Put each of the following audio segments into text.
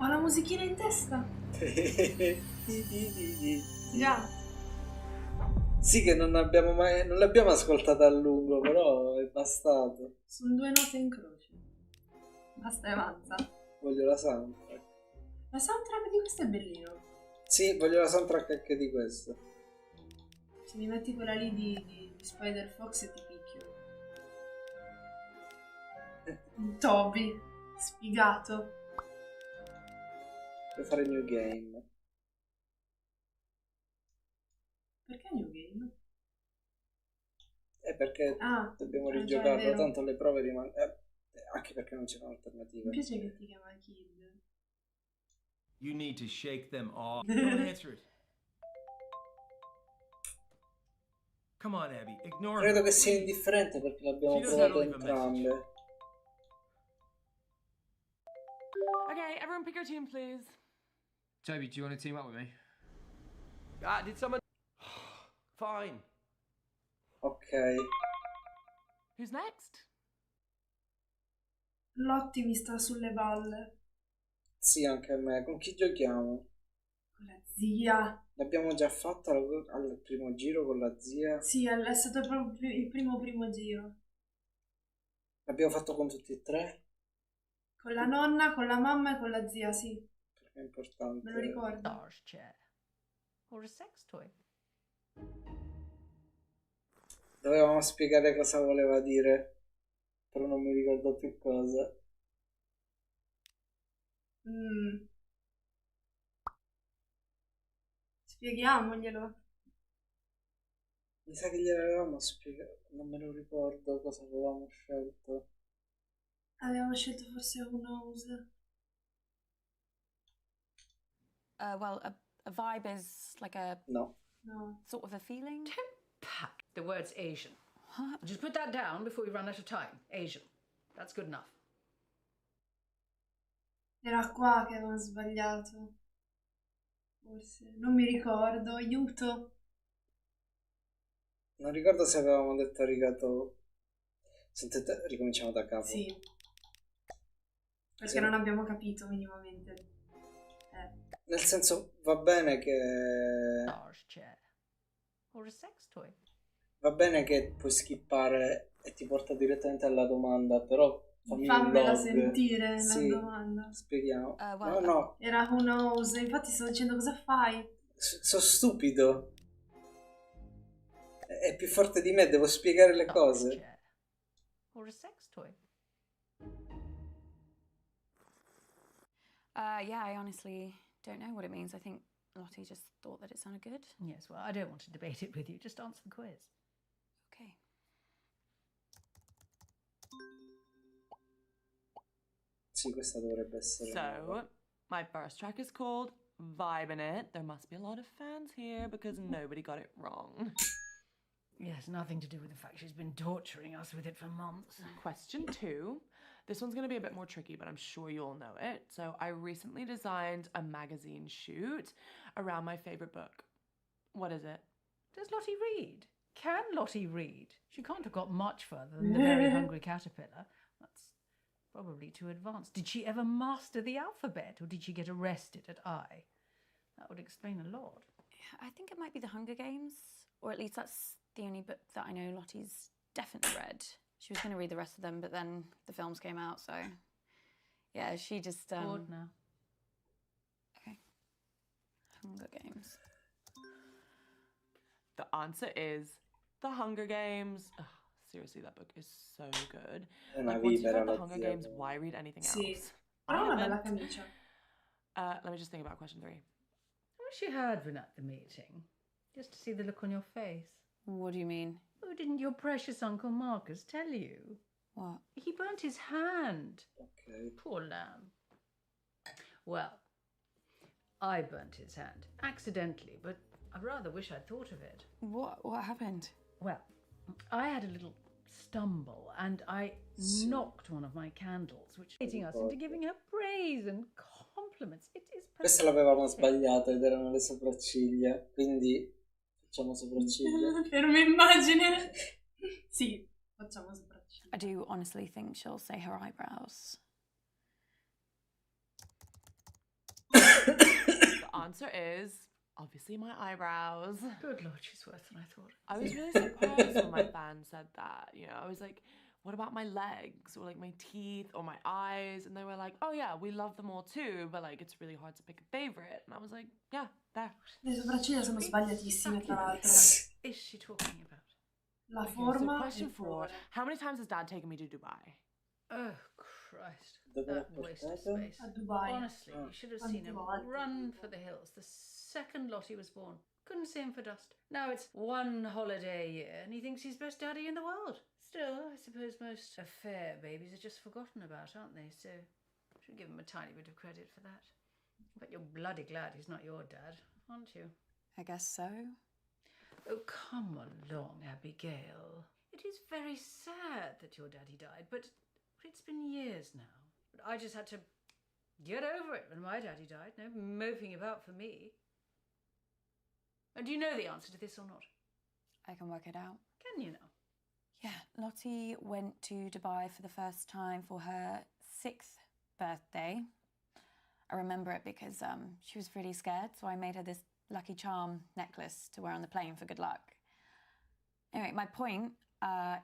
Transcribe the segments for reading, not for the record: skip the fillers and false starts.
Ho la musichina in testa. Già. Sì, che non l'abbiamo ascoltata a lungo, però è bastato. Sono 2 note in croce. Basta e avanza. Voglio la soundtrack. La soundtrack di questo è bellino. Sì, voglio la soundtrack anche di questo. Se mi metti quella lì di Spider Fox e ti picchio. Toby, sfigato. Per fare New Game. Perché New Game? Perché dobbiamo rigiocarlo, tanto le prove rimangono. Anche perché non c'è un'alternativa. Mi piace che ti chiama Kid. You need to shake them off. Don't answer it. Come on, Abby, ignore Credo her, che sia please. indifferente perché l'abbiamo She doesn't provato leave a entrambe. Okay, everyone pick your team, please. Toby, do you want to team up with me? Did someone... Fine. Ok. Who's next? Lotti mi sta sulle balle. Sì, anche a me. Con chi giochiamo? Con la zia. L'abbiamo già fatto al primo giro con la zia. Sì, è stato proprio il primo giro. L'abbiamo fatto con tutti e tre? Con la nonna, con la mamma e con la zia, sì. Perché è importante. Me lo ricordo. Massage chair. Or a sex toy. Dovevamo spiegare cosa voleva dire. Però non mi ricordo più cosa. Spieghiamoglielo. Mi sa che gliel'avevamo spiegato. Non me lo ricordo cosa avevamo scelto. Avevamo scelto forse un house. Well, a vibe is like a No. sort of a feeling. Pack. The word's Asian. Just put that down before we run out of time. Asian. That's good enough. Era qua che avevamo sbagliato. Forse. Non mi ricordo. Aiuto. Non ricordo se avevamo detto arigato. Sentite, ricominciamo da capo. Sì. Perché Sì. non abbiamo capito minimamente. Nel senso, va bene che... Massage chair. Or a sex toy. Va bene che puoi skippare e ti porta direttamente alla domanda, però fammi un Fammela log. sentire Sì. la domanda. Spieghiamo. Well, No. Era un house. Infatti sto dicendo cosa fai? Sono stupido. È più forte di me, devo spiegare le cose. Chair. Or a sex toy. Yeah, I honestly don't know what it means. I think Lottie just thought that it sounded good. Yes, well, I don't want to debate it with you. Just answer the quiz. Okay. Sì, questa dovrebbe essere... So, my first track is called Vibin' It. There must be a lot of fans here because nobody got it wrong. Yes, nothing to do with the fact she's been torturing us with it for months. Question 2. This one's going to be a bit more tricky, but I'm sure you'll know it. So, I recently designed a magazine shoot around my favorite book. What is it? Does Lottie read? Can Lottie read? She can't have got much further than The Very Hungry Caterpillar. That's probably too advanced. Did she ever master the alphabet, or did she get arrested at I? That would explain a lot. I think it might be The Hunger Games, or at least that's the only book that I know Lottie's definitely read. She was going to read the rest of them, but then the films came out, so yeah, she just Bored now. Okay. Hunger Games. The answer is The Hunger Games. Ugh, seriously, that book is so good. Like, once you've read The Hunger Games, why read anything Sì. else? Però una I bella haven't. camicia. Let me just think about question 3. I wish you had been at the meeting, just to see the look on your face. What do you mean? Oh, didn't your precious Uncle Marcus tell you? What? He burnt his hand. Ok. Poor lamb. Well, I burnt his hand, accidentally, but I rather wish I'd thought of it. What happened? Well, I had a little stumble and I knocked one of my candles, which leading us into giving her praise and compliments. It is Questa l'avevamo sbagliata ed erano le sopracciglia, quindi facciamo sopracciglia. Fermo immagine. Sì, facciamo sopracciglia. I do honestly think she'll say her eyebrows. answer is obviously my eyebrows. Good Lord, she's worse than I thought. I was really surprised when my fans said that. You know, I was like, what about my legs or like my teeth or my eyes? And they were like, oh yeah, we love them all too, but like it's really hard to pick a favorite. And I was like, yeah, there. Le sopracciglia sono sbagliatissime, tra l'altro. Is she talking about? La Okay, so forma. question e il 4. colore. How many times has Dad taken me to Dubai? Oh, Christ. Dove l'ha That waste of portato? space. A Dubai. Honestly, you should have seen him Quante volte? run for the hills the second Lottie was born. Couldn't see him for dust. Now it's one holiday a year and he thinks he's best daddy in the world. Still, I suppose most affair babies are just forgotten about, aren't they? So I should give him a tiny bit of credit for that. But you're bloody glad he's not your dad, aren't you? I guess so. Oh, come along, Abigail. It is very sad that your daddy died, but it's been years now. I just had to get over it when my daddy died. No moping about for me. And do you know the answer to this or not? I can work it out. Can you now? Yeah, Lottie went to Dubai for the first time for her 6th birthday. I remember it because she was really scared, so I made her this lucky charm necklace to wear on the plane for good luck. Anyway, my point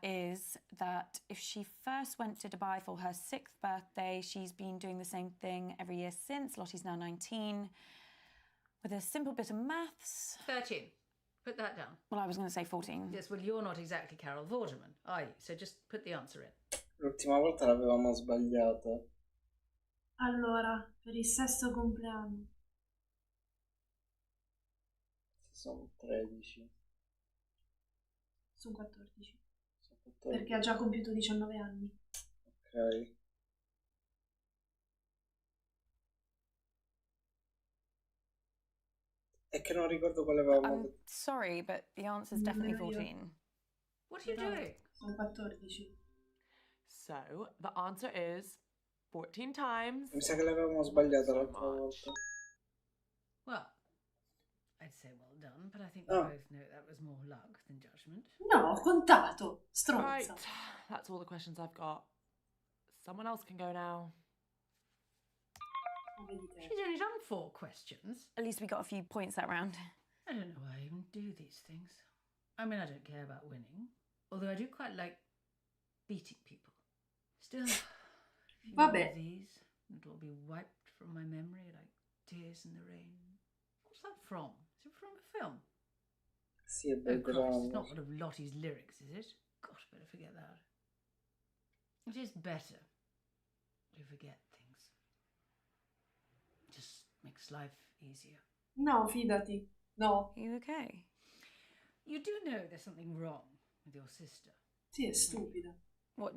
is that if she first went to Dubai for her 6th birthday, she's been doing the same thing every year since. Lottie's now 19. With a simple bit of maths... 13. Put that down. Well, I was going to say 14. Yes, well, you're not exactly Carol Vorderman, are you? So just put the answer in. L'ultima volta l'avevamo sbagliato. Allora, per il 6º compleanno. Sono 13. Sono 14. Sono 14. Perché ha già compiuto 19 anni. Ok. È che non ricordo quale avevamo I'm detto. sorry, but the answer's definitely No, you're- 14. What are you doing? Sono 14. So the answer is 14 times. Mi sa che l'avevamo sbagliata So l'altra much. volta. Well, I'd say well done, but I think we Oh. both know that was more luck than judgment. No, ho contato. Right, Stronza. that's all the questions I've got. Someone else can go now. Vedi te. She's only done 4 questions. At least we got a few points that round. I don't know why I even do these things. I mean, I don't care about winning, although I do quite like beating people. Still, a few more Vabbè. of these, and it'll be wiped from my memory like tears in the rain. What's that from? Is it from a film? Sì, è Oh, bel Christ, it's dramma. not one of Lottie's lyrics, is it? God, better forget that. It is better to forget things. Just makes life easier. No, fidati. No. Are you okay? You do know there's something wrong with your sister. Sì, è stupida. What,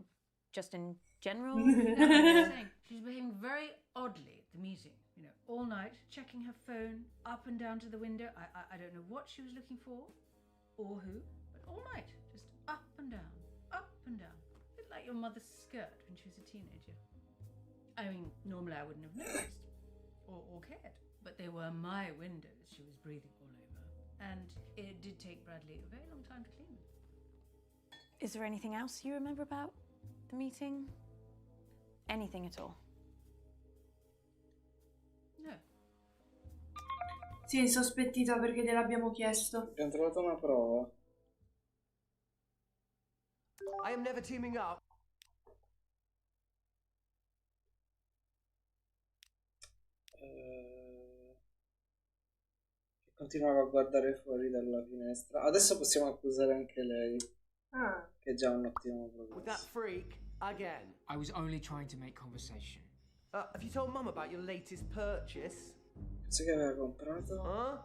just in general? No, I'm just saying, she's behaving very oddly at the meeting. You know, all night, checking her phone, up and down to the window. I don't know what she was looking for, or who, but all night, just up and down, up and down. A bit like your mother's skirt when she was a teenager. I mean, normally I wouldn't have noticed, or cared, but they were my windows she was breathing all over. And it did take Bradley a very long time to clean them. Is there anything else you remember about the meeting? Anything at all? No. Si è insospettita perché gliel'abbiamo chiesto. Abbiamo trovato una prova. I am never teaming up. Continuava a guardare fuori dalla finestra. Adesso possiamo accusare anche lei, Ah. che è già un ottimo With that progresso. freak again. I was only trying to make conversation. Have you told Mum about your latest purchase? Penso che aveva comprato. Huh?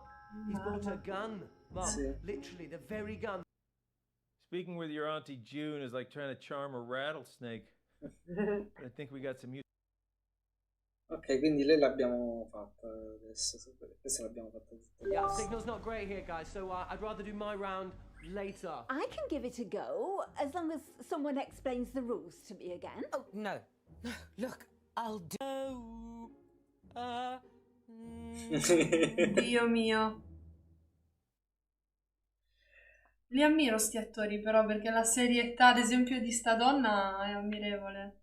He's bought a gun, Mum. Sì. Literally the very gun. Speaking with your Auntie June is like trying to charm a rattlesnake. I think we got some use. Ok, quindi lei l'abbiamo fatta adesso. Questa l'abbiamo fatta tutta. Yeah, signal's not great here, guys, so I'd rather do my round later. I can give it a go, as long as someone explains the rules to me again. Oh, no. Look, I'll do... Dio mio. Li ammiro sti attori però, perché la serietà, ad esempio, di sta donna è ammirevole.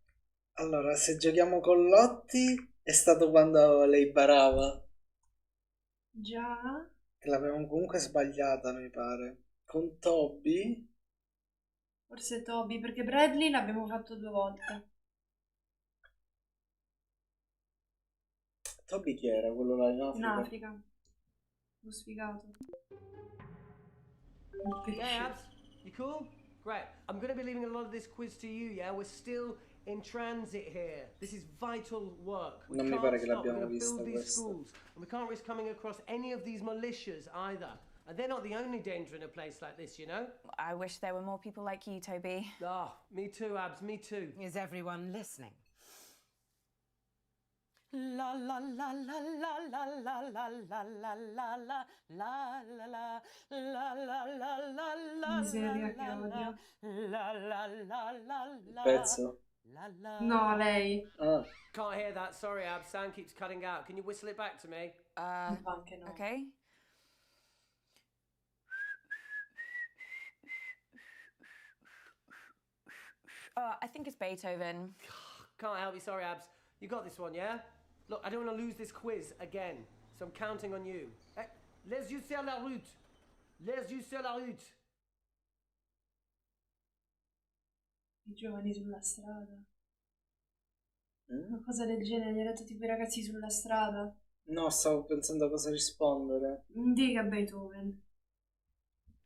Allora, se giochiamo con Lotti è stato quando lei barava. Già? Che l'avevamo comunque sbagliata, mi pare. Con Toby? Forse Toby, perché Bradley l'abbiamo fatto 2 volte. Toby chi era? Quello là in In Africa? Africa. Lo sfigato. Il Hey, pesce. Abs, you cool? Great. I'm going to be leaving a lot of this quiz to you, yeah? We're still in transit here. This is vital work. We Non mi can't pare che stop. We're l'abbiamo going to vista build these questa. schools. And we can't risk coming across any of these militias either. And they're not the only danger in a place like this, you know? I wish there were more people like you, Toby. Ah, me too, Abs, me too. Is everyone listening? La la la la la la la la la la la la la la la la la la la Miseria, che odio. la la la la la Pezzo? No, lei. Ah, Can't hear that. Sorry, Abs. Sound keeps cutting out. Can you whistle it back to me? Anche no. Okay. I think it's Beethoven. Can't help you. Sorry, Abs. You got this one, yeah? Look, I don't want to lose this quiz again, so I'm counting on you. Les yeux sur la route. Les yeux sur la route. I giovani sulla strada. Una cosa del genere, gli ha detto tipo i ragazzi sulla strada. no, stavo pensando a cosa rispondere. Dica Beethoven.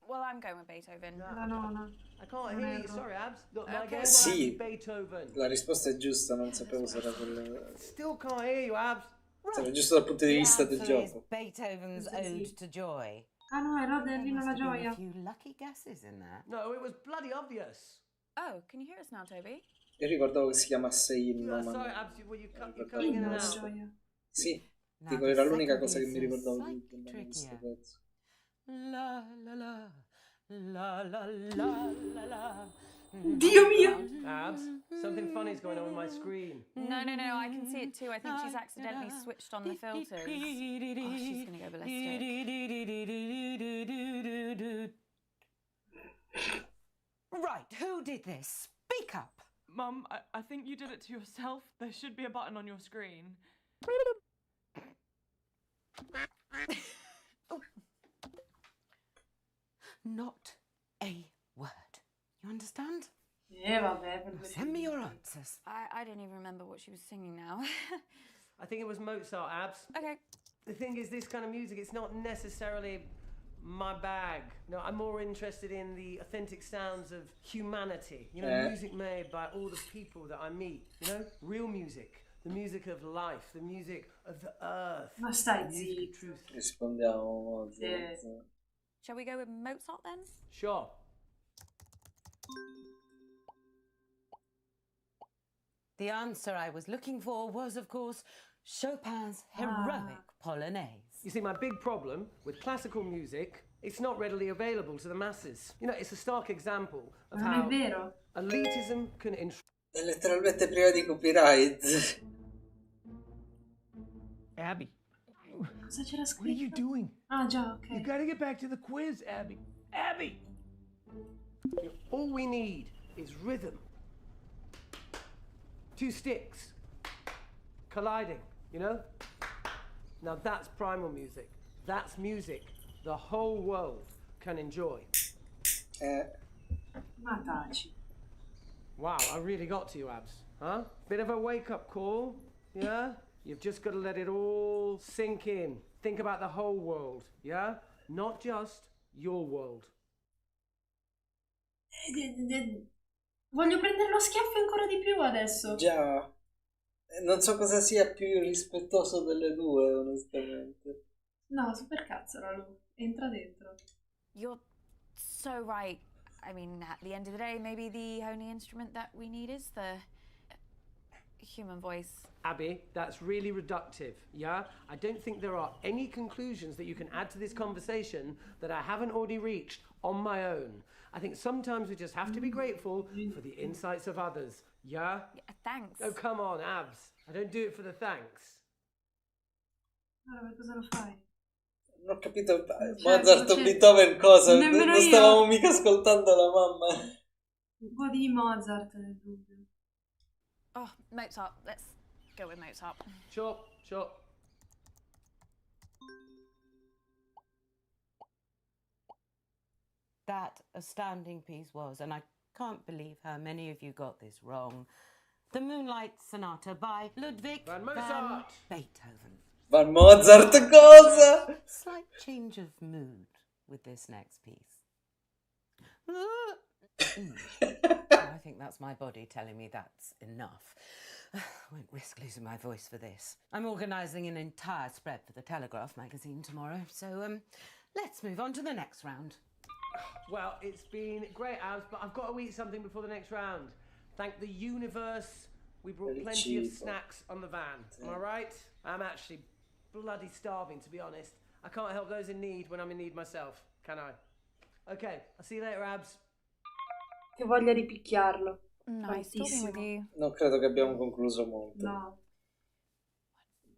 Well, I'm going with Beethoven. La nonna. I can't hear you. Sorry, Abs. Look, my Okay. game Sì. will be Beethoven. La risposta è giusta, non sapevo se era quella. Still can't hear you, Abs. Era giusto dal punto di The vista del answer is gioco. Beethoven's Ode to Joy. Ah no, è There l'Inno alla must have been gioia. a few lucky guesses in there. No, it was bloody obvious. Oh, can you hear us now, Toby? Io ricordavo che si chiamasse Inno, Sorry, ma... Abs. You're cutting in Inno and alla out. gioia. Sì, Now dico, the era l'unica second cosa che is mi a ricordavo di slight quando ho visto trickier. questo. La la la la la la la la. Dio mio! Abs, something funny's going on with my screen. No, I can see it too. I think she's accidentally switched on the filters. Oh, she's gonna go ballistic. Right, who did this? Speak up. Mum, I think you did it to yourself. There should be a button on your screen. Not a word. You understand? Vabbè, per Now send me your answers. I don't even remember what she was singing now. I think it was Mozart, Abs. Okay. The thing is, this kind of music, it's not necessarily my bag. No, I'm more interested in the authentic sounds of humanity. You know, music made by all the people that I meet. You know, real music. The music of life. The music of the earth. Ma stai the music of zitto. truth. Rispondiamo. Sì. Shall we go with Mozart then? Sure. The answer I was looking for was, of course, Chopin's heroic Polonaise. You see, my big problem with classical music, it's not readily available to the masses. You know, it's a stark example of Non how è vero. elitism can È letteralmente priva di copyright. Abby, Cosa c'era what are you scritto? doing? Ah già, You ok. gotta get back to the quiz, Abby. Abby! All we need is rhythm. Two sticks colliding, you know? Now that's primal music. That's music the whole world can enjoy. Ma taci. Wow, I really got to you, Abs. Huh? Bit of a wake-up call, yeah? You've just got to let it all sink in. Think about the whole world, yeah? Not just your world. Voglio prendere lo schiaffo ancora di più adesso. Già. Non so cosa sia più irrispettoso delle due, onestamente. No, supercazzola lui. Entra dentro. You're so right. I mean, at the end of the day, maybe the only instrument that we need is the human voice. Abby, that's really reductive, yeah? I don't think there are any conclusions that you can add to this conversation that I haven't already reached on my own. I think sometimes we just have to be grateful for the insights of others, yeah? Thanks. Oh, come on, Abs. I don't do it for the thanks. Allora, per cosa lo fai? Non ho capito. Cioè, Mozart o c'è- Beethoven cosa? Nemmeno Non io. stavamo mica ascoltando la mamma. Un po' di Mozart nel dubbio. Oh, Mozart. Let's go with Mozart. Sure. that astounding piece was, and I can't believe how many of you got this wrong. The Moonlight Sonata by Ludwig van Beethoven. Van Mozart cosa? Slight change of mood with this next piece. I think that's my body telling me that's enough. I won't risk losing my voice for this. I'm organising an entire spread for the Telegraph magazine tomorrow, so let's move on to the next round. Well, it's been great, Abs, but I've got to eat something before the next round. Thank the universe, we brought plenty of snacks on the van. Am I right? I'm actually bloody starving, to be honest. I can't help those in need when I'm in need myself, can I? Okay, I'll see you later, Abs. Che voglia di picchiarlo. Nice talking with you. Non credo che abbiamo concluso molto. No.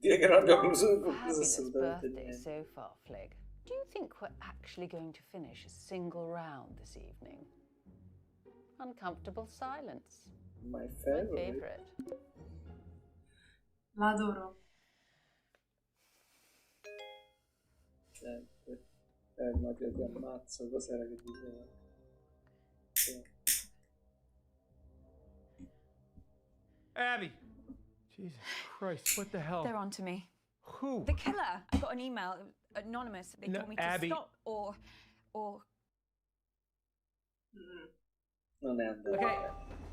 Direi che non abbiamo concluso Fabulous assolutamente birthday niente. so far, Flig. Do you think we're actually going to finish a single round this evening? Uncomfortable silence. My My favorite. favorite. La adoro. Sempre. Matteo ti ammazzo, cos'era che diceva? Sì. Abby! Jesus Christ, what the hell? They're on to me. Who? The killer. I got an email, anonymous. They No, told me to Abby. stop or. Non è andato. Okay,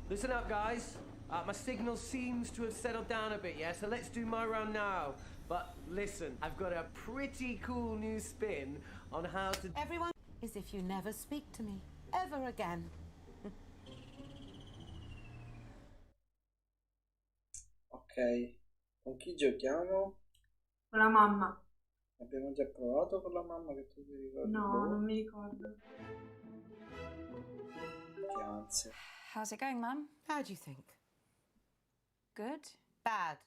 listen up, guys. My signal seems to have settled down a bit, yeah? So let's do my round now. But listen, I've got a pretty cool new spin on how to... Everyone, as if you never speak to me ever again. Ok, con chi giochiamo? Con la mamma. Abbiamo già provato con la mamma, che tu ti ricordi? No, Boh. non mi ricordo. Che ansia. How's it going, Mum? How do you think? Good. Bad.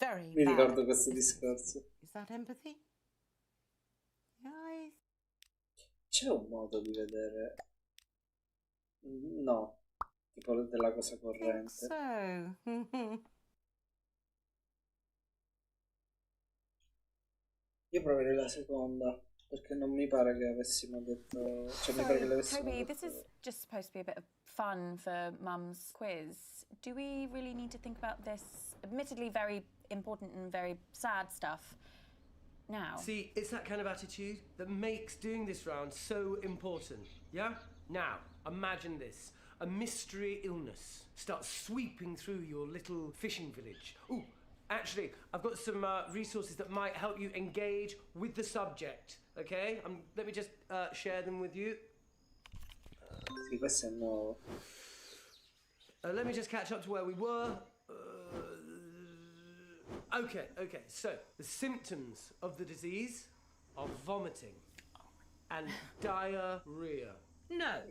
Very Mi bad. ricordo questo discorso. Is that empathy? Yeah, C'è un modo di vedere? No, tipo della cosa corrente. so. Io proverei la seconda, perché non mi pare che avessimo detto... Cioè, mi pare che l'avessimo Toby, detto... this is just supposed to be a bit of fun for Mum's quiz. Do we really need to think about this, admittedly very important and very sad stuff, now? See, it's that kind of attitude that makes doing this round so important, yeah? Now, imagine this. A mystery illness starts sweeping through your little fishing village. Ooh, actually, I've got some resources that might help you engage with the subject, okay? Let me just share them with you. Sì, questo è nuovo. Let me just catch up to where we were. Okay, so the symptoms of the disease are vomiting and diarrhea. No.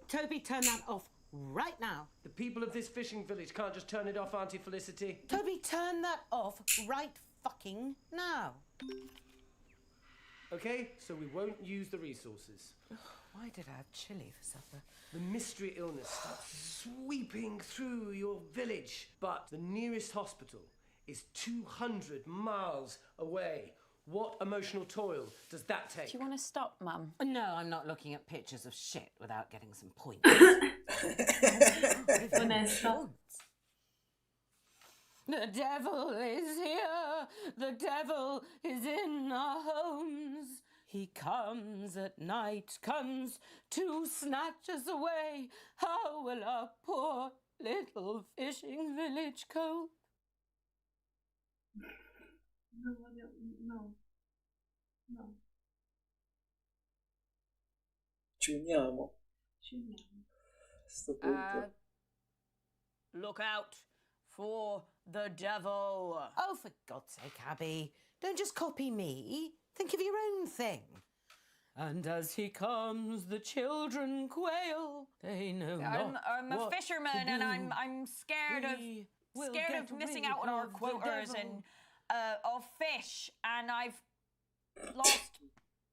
Toby, turn that off right now. The people of this fishing village can't just turn it off, Auntie Felicity. Toby, turn that off right fucking now. Okay, so we won't use the resources. Why did I have chili for supper? The mystery illness starts sweeping through your village, but the nearest hospital is 200 miles away. What emotional toil does that take? Do you want to stop, Mum? No, I'm not looking at pictures of shit without getting some points. Onesta. The devil is here. The devil is in our homes. He comes at night, comes to snatch us away. How will our poor little fishing village cope? No. Ci uniamo. A sto punto. Look out for the devil. Oh, for God's sake, Abby. Don't just copy me. Think of your own thing. And as he comes, the children quail. They know not I'm a what fisherman, to and do. I'm scared We will of get missing rid out on our of the quotas devil. and of fish, and I've lost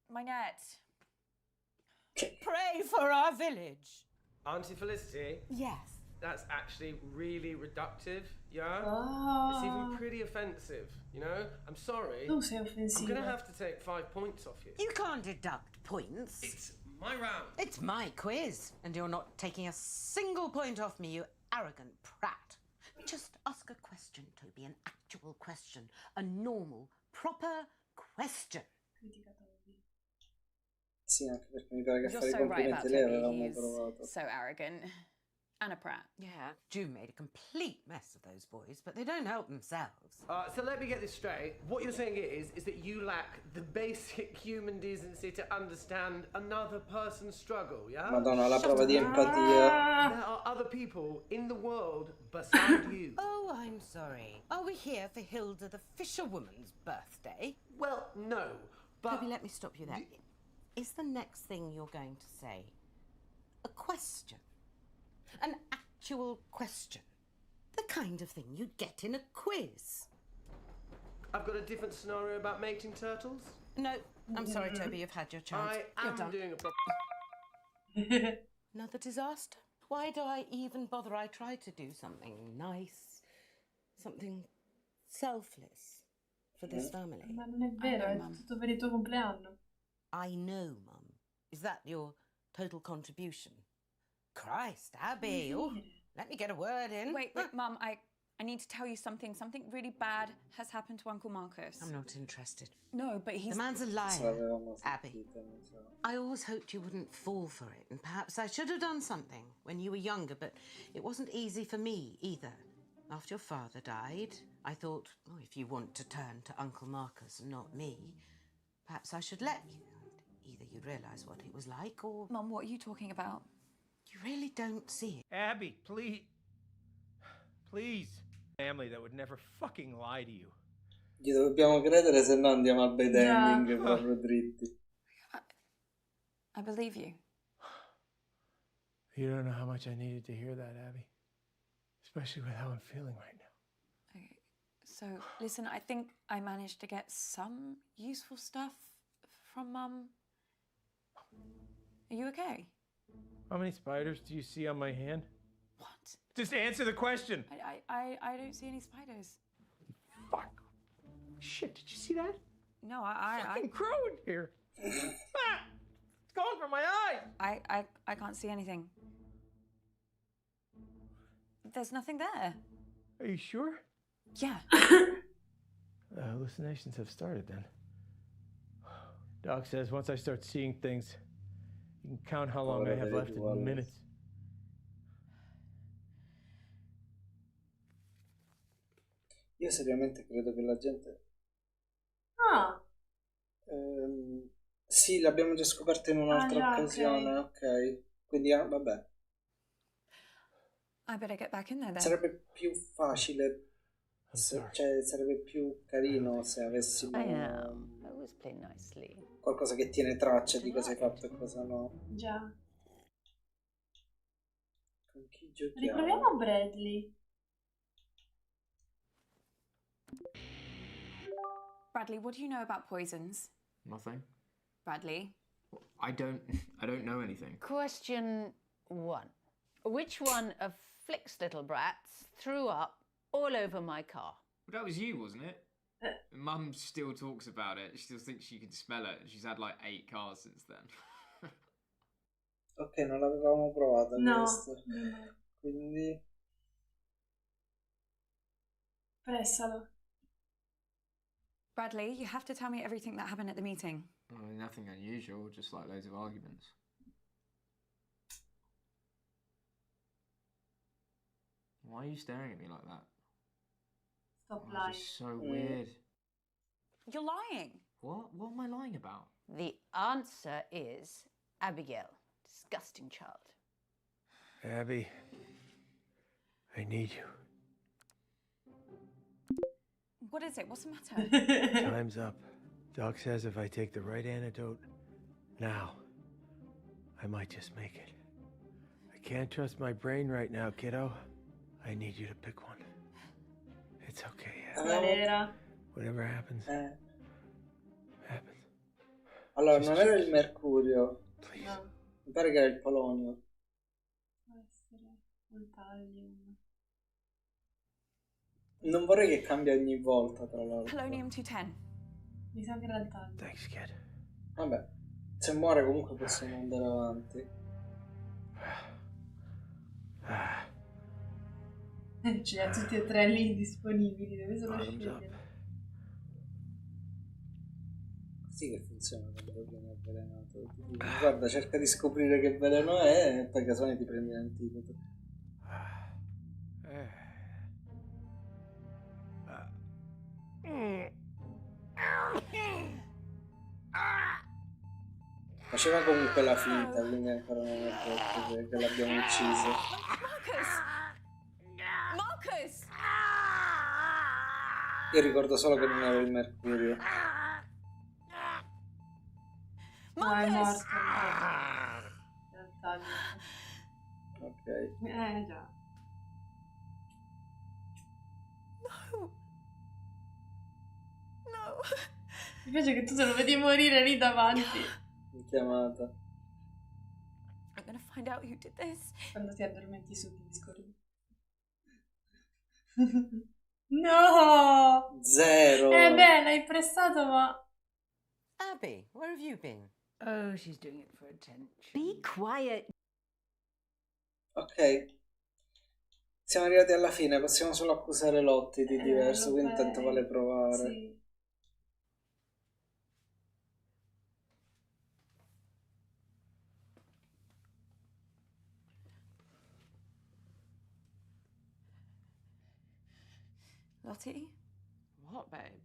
my net. Pray for our village. Auntie Felicity? Yes. That's actually really reductive, yeah? Ah. It's even pretty offensive, you know? I'm sorry. Tu sei I'm offensiva. gonna have to take 5 points off you. You can't deduct points. It's My round. It's my quiz, and you're not taking a single point off me, you arrogant prat. Just ask a question, Toby, an actual question. A normal, proper question. Sì, anche perché mi pare che You're fare i so right about complimenti lei Toby. avevamo He's provato. so arrogant. And a prat. Yeah, June made a complete mess of those boys, but they don't help themselves. So let me get this straight. What you're saying is that you lack the basic human decency to understand another person's struggle, yeah? Madonna, la prova di empatia. There are other people in the world beside you. Oh, I'm sorry. Are we here for Hilda the fisherwoman's birthday? Well, no, but... Toby, let me stop you there. Is the next thing you're going to say a question? An actual question? The kind of thing you'd get in a quiz. I've got a different scenario about mating turtles. No, I'm sorry, Toby, you've had your chance. I You're am done. doing a Another disaster? Why do I even bother? I tried to do something nice, something selfless for this family. Ma non è vero, è tutto per il tuo compleanno. I know, Mum. Is that your total contribution? Christ, Abby. Oh, let me get a word in. Wait, Mum, I need to tell you something. Something really bad has happened to Uncle Marcus. I'm not interested. No, but he's... The man's a liar, Avevamo Abby. sentito, non so. I always hoped you wouldn't fall for it, and perhaps I should have done something when you were younger, but it wasn't easy for me either. After your father died, I thought, oh, if you want to turn to Uncle Marcus and not me, perhaps I should let you. Either you'd realise what it was like, or... Mum, what are you talking about? You really don't see it. Abby, please. Please. Family that would never fucking lie to you. Gli dobbiamo credere, se no andiamo al bad ending proprio dritti. I believe you. You don't know how much I needed to hear that, Abby. Especially with how I'm feeling right now. Okay, so listen, I think I managed to get some useful stuff from Mum. Are you okay? How many spiders do you see on my hand? What? Just answer the question. I don't see any spiders. Fuck. Shit, did you see that? No, I Fucking crow in here. Ah, it's going from my eye. I can't see anything. There's nothing there. Are you sure? Yeah. Hallucinations have started then. Doc says once I start seeing things, you can count how long I have left in minutes. Io seriamente credo che la gente... sì, l'abbiamo già scoperto in un'altra occasione, ok. Quindi, vabbè. I better get back in there then. Sarebbe più facile, cioè sarebbe più carino se avessimo always play nicely. qualcosa che tiene traccia di cosa hai fatto e cosa no. Già. Con chi giochiamo? Riproviamo Bradley. Bradley, what do you know about poisons? Nothing. Bradley? I don't know anything. Question 1. Which one of Flick's little brats threw up all over my car? Well, that was you, wasn't it? Mum still talks about it. She still thinks she can smell it. She's had like 8 cars since then. Ok, non l'avevamo provata No. questa. Quindi... Pressalo. Bradley, you have to tell me everything that happened at the meeting. Well, nothing unusual, just like loads of arguments. Why are you staring at me like that? Stop Oh, lying. it's just so weird. You're lying. What? What am I lying about? The answer is Abigail. Disgusting child. Abby, I need you. What is it? What's the matter? Time's up. Doc says if I take the right antidote now, I might just make it. I can't trust my brain right now, kiddo. I need you to pick one. It's okay, Abby. Valera. Whatever happens, happens. Allora, non era il mercurio. No. Mi pare che era il polonio. Può essere un taglium. Non vorrei che cambia ogni volta, tra l'altro. Polonium 210. Mi sa che era il taglium. Thanks, kid. Vabbè, Se muore comunque possiamo andare avanti. Ce li ha tutti e tre lì disponibili, dove sono scegliere? Sì che funziona quando viene avvelenato. Guarda, cerca di scoprire che veleno è e poi casomai ti prendi l'antidoto. Faceva comunque la finta, quindi ancora non è detto che l'abbiamo ucciso. Marcus! Io ricordo solo che non era il mercurio. No, è morto. Ok. Già. No. Mi piace che tu te lo vedi morire lì davanti. In chiamata. I'm gonna find out who did this. Quando ti addormenti su ti discordi. No! 0. Beh, l'hai pressato, ma... Abby, where have you been? Oh, she's doing it for attention. Be quiet. Ok. Siamo arrivati alla fine, possiamo solo accusare Lotti di diverso, quindi intanto vale provare. Sì. Lottie? What, babe?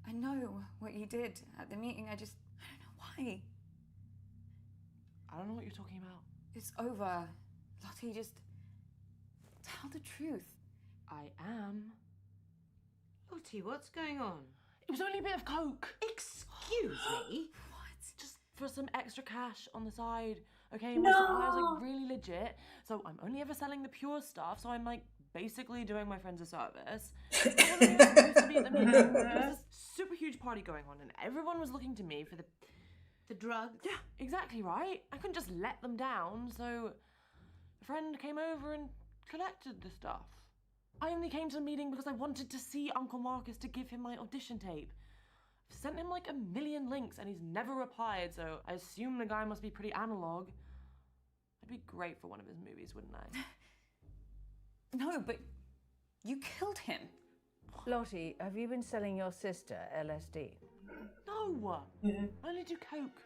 I know what you did at the meeting. I don't know why. I don't know what you're talking about. It's over. Lottie, just tell the truth. I am. Lottie, what's going on? It was only a bit of coke. Excuse me? What? Just for some extra cash on the side. Okay, No. my supplier's like really legit. So I'm only ever selling the pure stuff. So I'm like basically doing my friends a service. I wasn't even supposed to be at the meeting. There was this super huge party going on, and everyone was looking to me for the drugs? Yeah, exactly right. I couldn't just let them down. So a friend came over and collected the stuff. I only came to the meeting because I wanted to see Uncle Marcus to give him my audition tape. I've sent him like 1 million links and he's never replied, so I assume the guy must be pretty analog. I'd be great for one of his movies, wouldn't I? No, but you killed him. Lottie, have you been selling your sister LSD? No! I only do coke.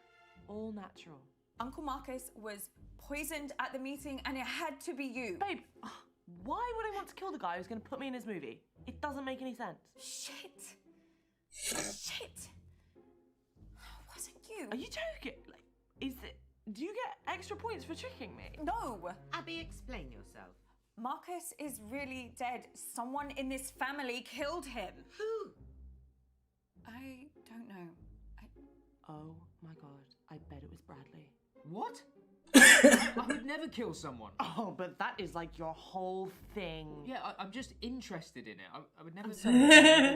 All natural. Uncle Marcus was poisoned at the meeting and it had to be you. Babe, why would I want to kill the guy who's going to put me in his movie? It doesn't make any sense. Shit. Shit. It wasn't you. Are you joking? Like, do you get extra points for tricking me? No. Abby, explain yourself. Marcus is really dead. Someone in this family killed him. Who? I don't know. Oh my god, I bet it was Bradley. What? I would never kill someone. Oh, but that is like your whole thing. Yeah, I'm just interested in it. I would never...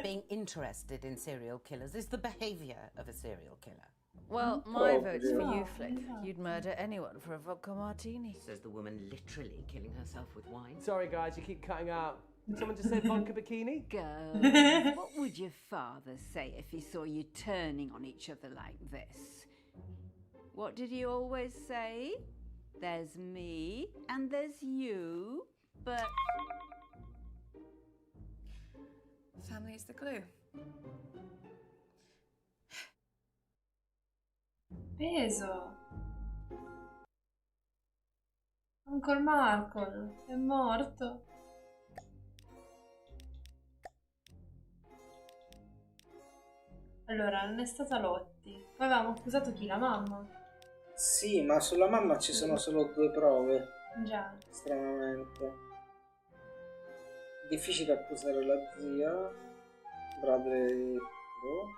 Being interested in serial killers is the behaviour of a serial killer. Well, my vote's for you, Flick. You'd murder anyone for a vodka martini. Says the woman literally killing herself with wine. Sorry, guys, you keep cutting out. Someone just said vodka bikini? Girls, what would your father say if he saw you turning on each other like this? What did he always say? There's me and there's you, but... Family is the glue. Peso. Uncle Malcolm è morto. Allora, non è stata Lotti. Poi avevamo accusato chi? La mamma? Sì, ma sulla mamma ci sono solo 2 prove. Già. Stranamente. Difficile accusare la zia. Bradley... Boh.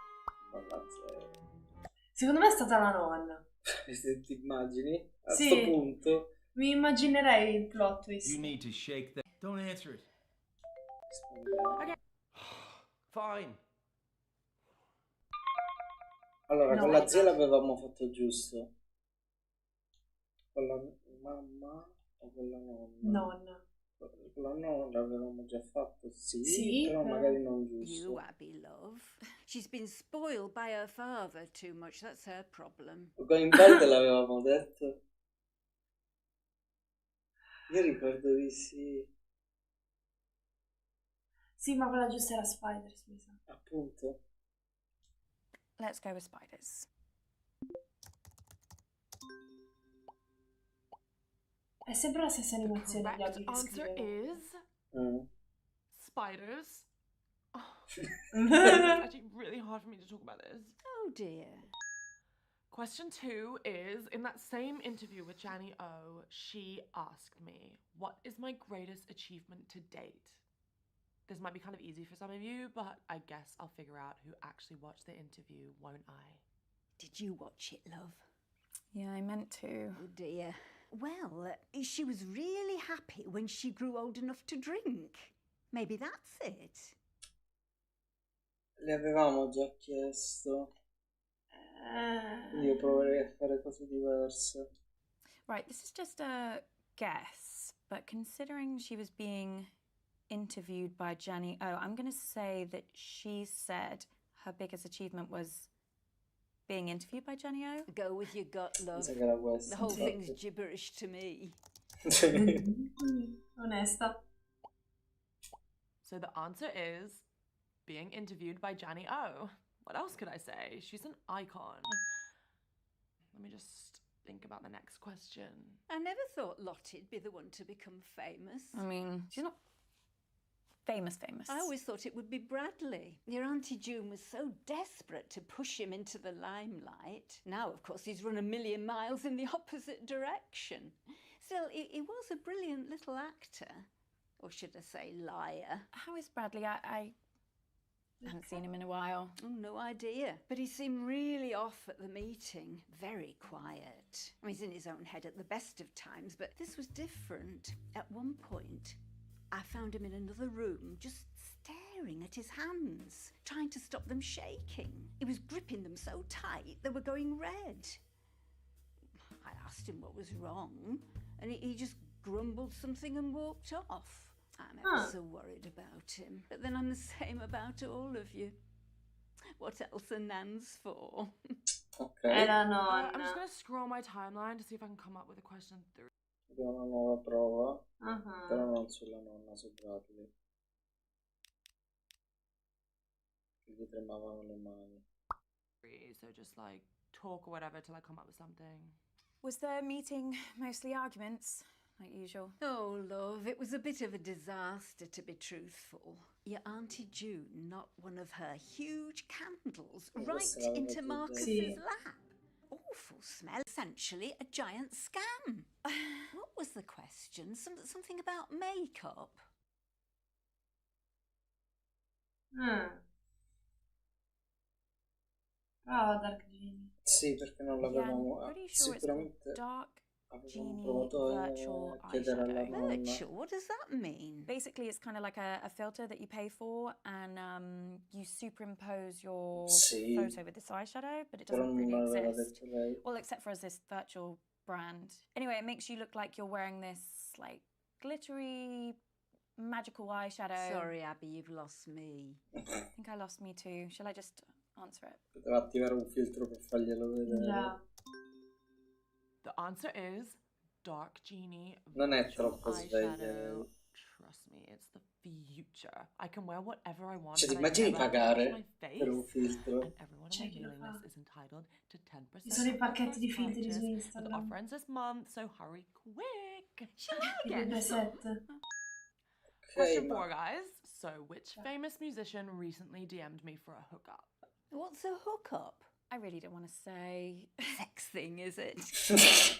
Secondo me è stata la nonna. Se ti immagini? A Sì. sto punto. Mi immaginerei il plot twist. You need to shake that. Don't answer it. Fine. Allora, No, con la zia l'avevamo fatto giusto. Con la mamma o con la nonna? Nonna. L'anno l'avevamo già fatto, sì, Sì, però però- magari non giusto. You, Abby, love. She's been spoiled by her father too much. That's her problem. Going Bad l'avevamo detto. Io ricordo di sì, Sì, ma quella giusta era Spiders, mi sa. appunto. Let's go with spiders. È sempre la stessa The animazione di correct Abby che answer scriveva. is Mm. spiders. Oh, it's actually really hard for me to talk about this. Oh dear. Question 2 is, in that same interview with Janny O, she asked me, what is my greatest achievement to date? This might be kind of easy for some of you, but I guess I'll figure out who actually watched the interview, won't I? Did you watch it, love? Yeah, I meant to. Oh dear. Well, she was really happy when she grew old enough to drink. Maybe that's it. Le avevamo già chiesto, quindi io proverei a fare cose diverse. Right, this is just a guess, but considering she was being interviewed by Jenny O, I'm going to say that she said her biggest achievement was being interviewed by Jenny O. Go with your gut, love. Pensa che era questo, The whole infatti. thing's gibberish to me. Onesta. So the answer is being interviewed by Janny O. What else could I say? She's an icon. Let me just think about the next question. I never thought Lottie'd be the one to become famous. I mean, she's not famous. I always thought it would be Bradley. Your Auntie June was so desperate to push him into the limelight. Now, of course, he's run a million miles in the opposite direction. Still, he was a brilliant little actor. Or should I say liar? How is Bradley? I haven't seen him in a while. Oh, no idea. But he seemed really off at the meeting. Very quiet. I mean, he's in his own head at the best of times, but this was different. At one point, I found him in another room, just staring at his hands, trying to stop them shaking. He was gripping them so tight they were going red. I asked him what was wrong, and he just grumbled something and walked off. I'm ever so worried about him. But then I'm the same about all of you. What else are nans for? Ok, la I'm nonna. just going to scroll my timeline to see if I can come up with a question 3. abbiamo una nuova prova, Ah. però non sulla nonna, su Bradley. Che gli tremavano le mani. So just like talk or whatever till I come up with something. Was the meeting mostly arguments, like usual? Oh, love, it was a bit of a disaster, to be truthful. Your Auntie June knocked one of her huge candles right into Marcus's lap. Awful smell, essentially a giant scam. What was the question? Something about makeup? Brava Dark Genie. Sì, perché non Yeah, l'avevamo... I'm pretty sure it's called sicuramente Dark avevamo Genie provato Virtual a chiedere alla Eyeshadow. nonna. Virtual, what does that mean? Basically, it's kind of like a filter that you pay for, and you superimpose your Sì. photo with this eyeshadow, but it Però doesn't non really l'aveva exist. detto lei. Well, except for as this virtual brand. Anyway, it makes you look like you're wearing this like glittery, magical eyeshadow. Sorry, Abby, you've lost me. I think I lost me too. Shall I just answer it? Poteva attivare un filtro per farglielo vedere. Già. The answer is Dark Genie Non è Virtual troppo sveglia. Eyeshadow. Trust me, it's the future. I can wear whatever I want. Cioè, ti and I immagini never have to pagare wash my face, per un filtro? and everyone on C'è my chi lo mailing fa. list is entitled to 10% Ci sono i off pacchetti di their filtri purchase su with Instagram. offer ends this month, so hurry quick. Il preset. Question Ok, 4, ma guys. So, which famous musician recently DM'd me for a hookup? What's a hookup? I really don't want to say. Sex thing, is it?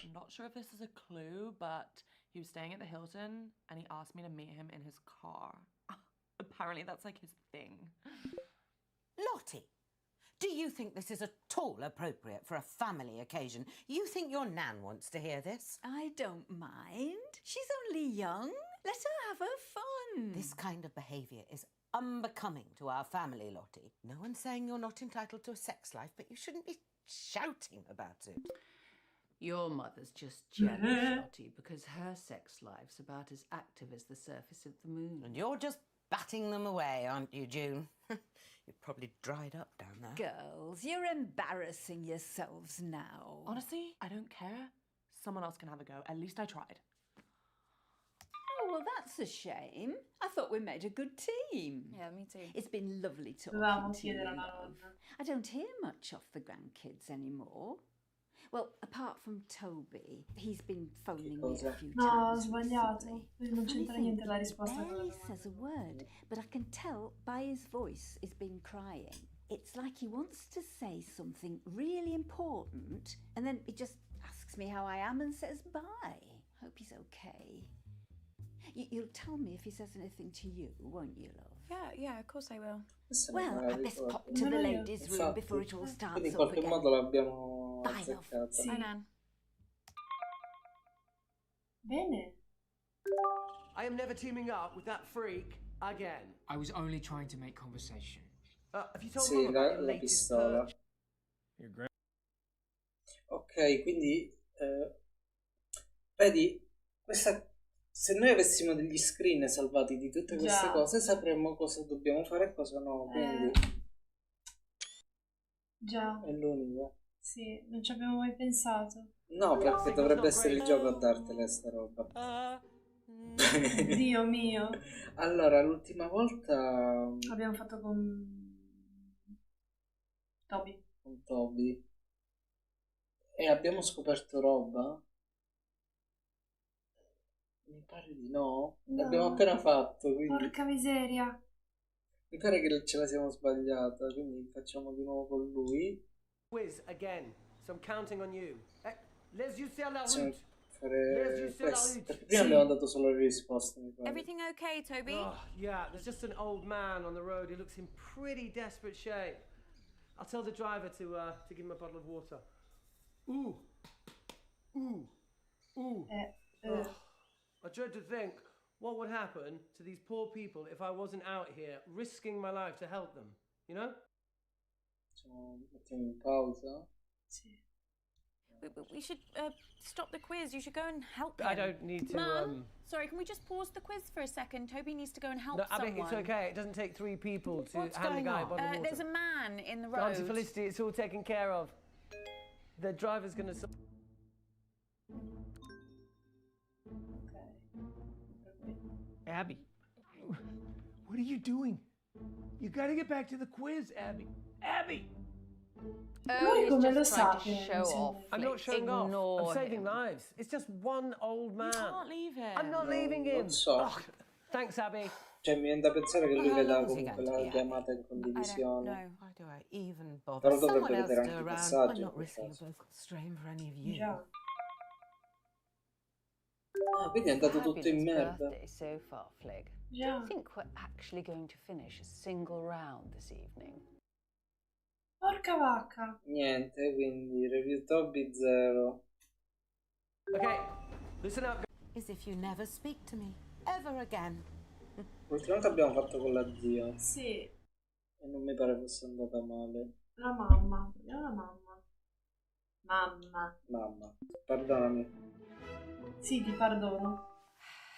I'm not sure if this is a clue, but he was staying at the Hilton and he asked me to meet him in his car. Apparently, that's like his thing. Lottie, do you think this is at all appropriate for a family occasion? You think your nan wants to hear this? I don't mind. She's only young. Let her have her fun. This kind of behaviour is unbecoming to our family, Lottie. No one's saying you're not entitled to a sex life, but you shouldn't be shouting about it. Your mother's just jealous, Lottie, because her sex life's about as active as the surface of the moon. And you're just batting them away, aren't you, June? You're probably dried up down there. Girls, you're embarrassing yourselves now. Honestly, I don't care. Someone else can have a go. At least I tried. Oh, well, that's a shame. I thought we made a good team. Yeah, me too. It's been lovely Dovevamo talking to you, chiedere alla love. nonna. I don't hear much off the grandkids anymore. Well, apart from Toby, he's been phoning me a few No, ho times sbagliato. recently. Non Funny c'entra thing, niente la he risposta con la barely domanda. says a word, but I can tell by his voice he's been crying. It's like he wants to say something really important, and then he just asks me how I am and says bye. Hope he's okay. You'll tell me if he says anything to you, won't you, love? Yeah, of course I will. Well, I best pop to the ladies' room before it all starts Quindi in up qualche again. modo l'abbiamo Bye, love. azzeccata. Sì. Bye, Nan. Bene. I am never teaming up with that freak again. I was only trying to make conversation. Have you told Sì, Mum about your la latest pistola. purchase? Ok, quindi vedi, se noi avessimo degli screen salvati di tutte queste Già. cose, sapremmo cosa dobbiamo fare e cosa no. Quindi Già. è l'unico. Sì, non ci abbiamo mai pensato. No, perché dovrebbe essere il gioco a dartele sta roba. Dio mio. Allora, l'ultima volta Abbiamo fatto con Toby. con Toby e abbiamo scoperto roba. Mi pare di no. No. L'abbiamo appena fatto, quindi Porca miseria. mi pare che ce la siamo sbagliata, quindi facciamo di nuovo con lui. Quiz again. So I'm counting on you. Les yeux sur la Possiamo route. fare questo, Sì. perché prima abbiamo dato solo le risposte, mi pare. Everything okay, Toby? Oh, yeah, there's just an old man on the road. He looks in pretty desperate shape. I'll tell the driver to give him a bottle of water. Ooh. Ooh. Ooh. Oh, I dread to think what would happen to these poor people if I wasn't out here risking my life to help them, you know? Mettiamo in pausa. Sì. We should stop the quiz. You should go and help him. I don't need to, Mum, sorry, can we just pause the quiz for a second? Toby needs to go and help No, Abby, someone. it's okay. It doesn't take three people to What's hand a going guy a on? bottle of water. There's a man in the road. Auntie Felicity, it's all taken care of. The driver's gonna... Abby, what are you doing? You gotta get back to the quiz, Abby. Abby! Lui come lo sa trying to che show non siamo- off. I'm not showing off. Ignore I'm saving him. lives. It's just one old man. You can't leave him. I'm not leaving him. Non so. Oh, thanks, Abby. Cioè, mi viene da pensare che lui How veda long is he comunque going to la be, chiamata in I don't condivisione. know. Why do I even bother? Però dovrebbe Someone else vedere do anche i around. messaggi, I'm not in quel risking a caso. vocal strain for any of you. Già. Ah, quindi è andato tutto in Fabulous merda. birthday so far, Flig. Do Già. you think we're actually going to finish a single round this evening? Porca vacca. Niente, quindi review Toby 0. Okay, listen up. As if you never speak to me ever again. L'ultima volta abbiamo fatto con la zia Sì, e non mi pare fosse andata male. la mamma. Vediamo la mamma. Mamma. Mamma, perdonami. Sì, ti perdono.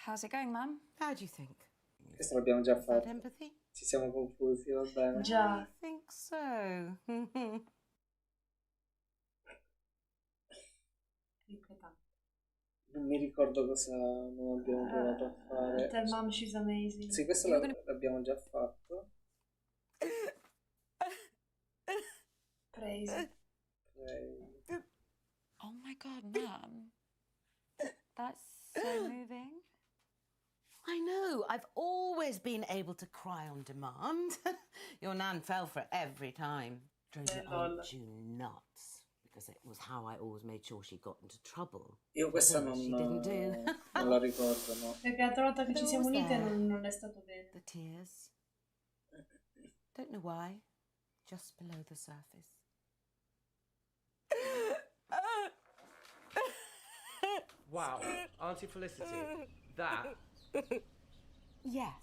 How's it going, Mum? How do you think? Questo l'abbiamo già Is that fatto. empathy? Ci siamo confusi, va bene. Già. I think so. Inquietante. Non mi ricordo cosa non abbiamo provato a fare. Tell mom she's amazing. Sì, questo l'abbiamo già fatto. Praise. Oh my God, Mum. That's so moving. I know. I've always been able to cry on demand. Your nan fell for it every time. Drove your Aunt June nuts because it was how I always made sure she got into trouble. Io questa She didn't do. non la ricordo, no. Perché l'altra volta che ci siamo There was unite there. non è stato bene. The tears. Don't know why. Just below the surface. Wow, Auntie Felicity, that, Yes.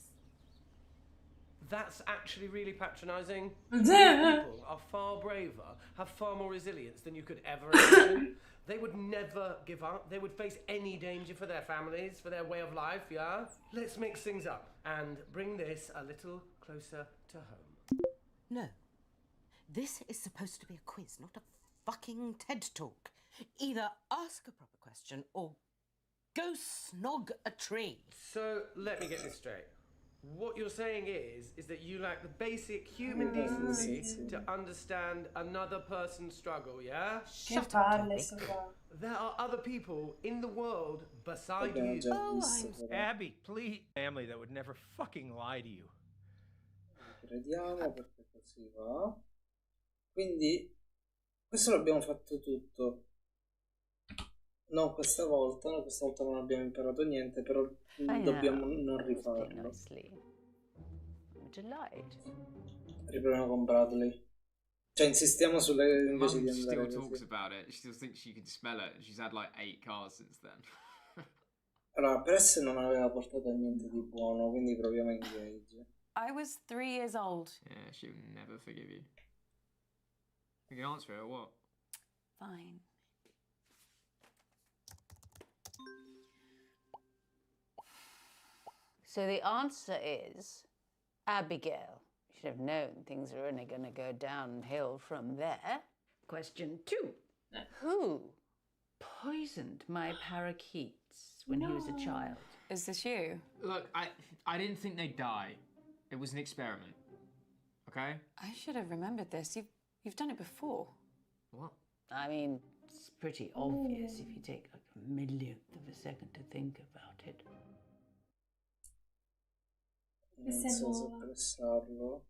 That's actually really patronizing. These people are far braver, have far more resilience than you could ever imagine. They would never give up. They would face any danger for their families, for their way of life, yeah? Let's mix things up and bring this a little closer to home. No. This is supposed to be a quiz, not a fucking TED talk. Either ask a proper question or go snog a tree. So let me get this straight. What you're saying is that you lack the basic human decency to understand another person's struggle, yeah? Che palle sto qua. There are other people in the world beside you. Oh, Abby, please. Family that would never fucking lie to you. Crediamo perché così va. Quindi questo l'abbiamo fatto tutto. No, questa volta non abbiamo imparato niente, però dobbiamo non rifarlo. Would you like? Riproviamo con Bradley. Cioè insistiamo sulle invece Mum di andare still così. talks about it. She still thinks she can smell it. She's had like 8 cars since then. Allora, Press non aveva portato a niente di buono, quindi proviamo a engage. I was 3 years old. Yeah, she'll never forgive you. You can answer it or what? Fine. So the answer is Abigail. You should have known things are only going to go downhill from there. Question 2. Who poisoned my parakeets when he was a child? Is this you? Look, I didn't think they'd die. It was an experiment. Okay? I should have remembered this. You've done it before. What? I mean, it's pretty obvious if you take like a millionth of a second to think about it. Non so se pressarlo.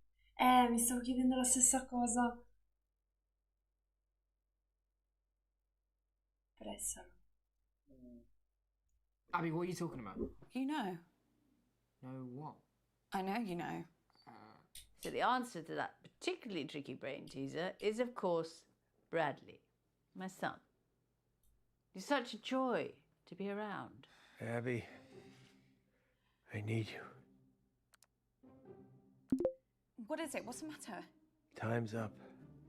Mi stavo chiedendo la stessa cosa. Pressalo. Abby, what are you talking about? You know. No, what? I know you know. So the answer to that particularly tricky brain teaser is, of course, Bradley, my son. He's such a joy to be around. Abby, I need you. What is it? What's the matter? Time's up.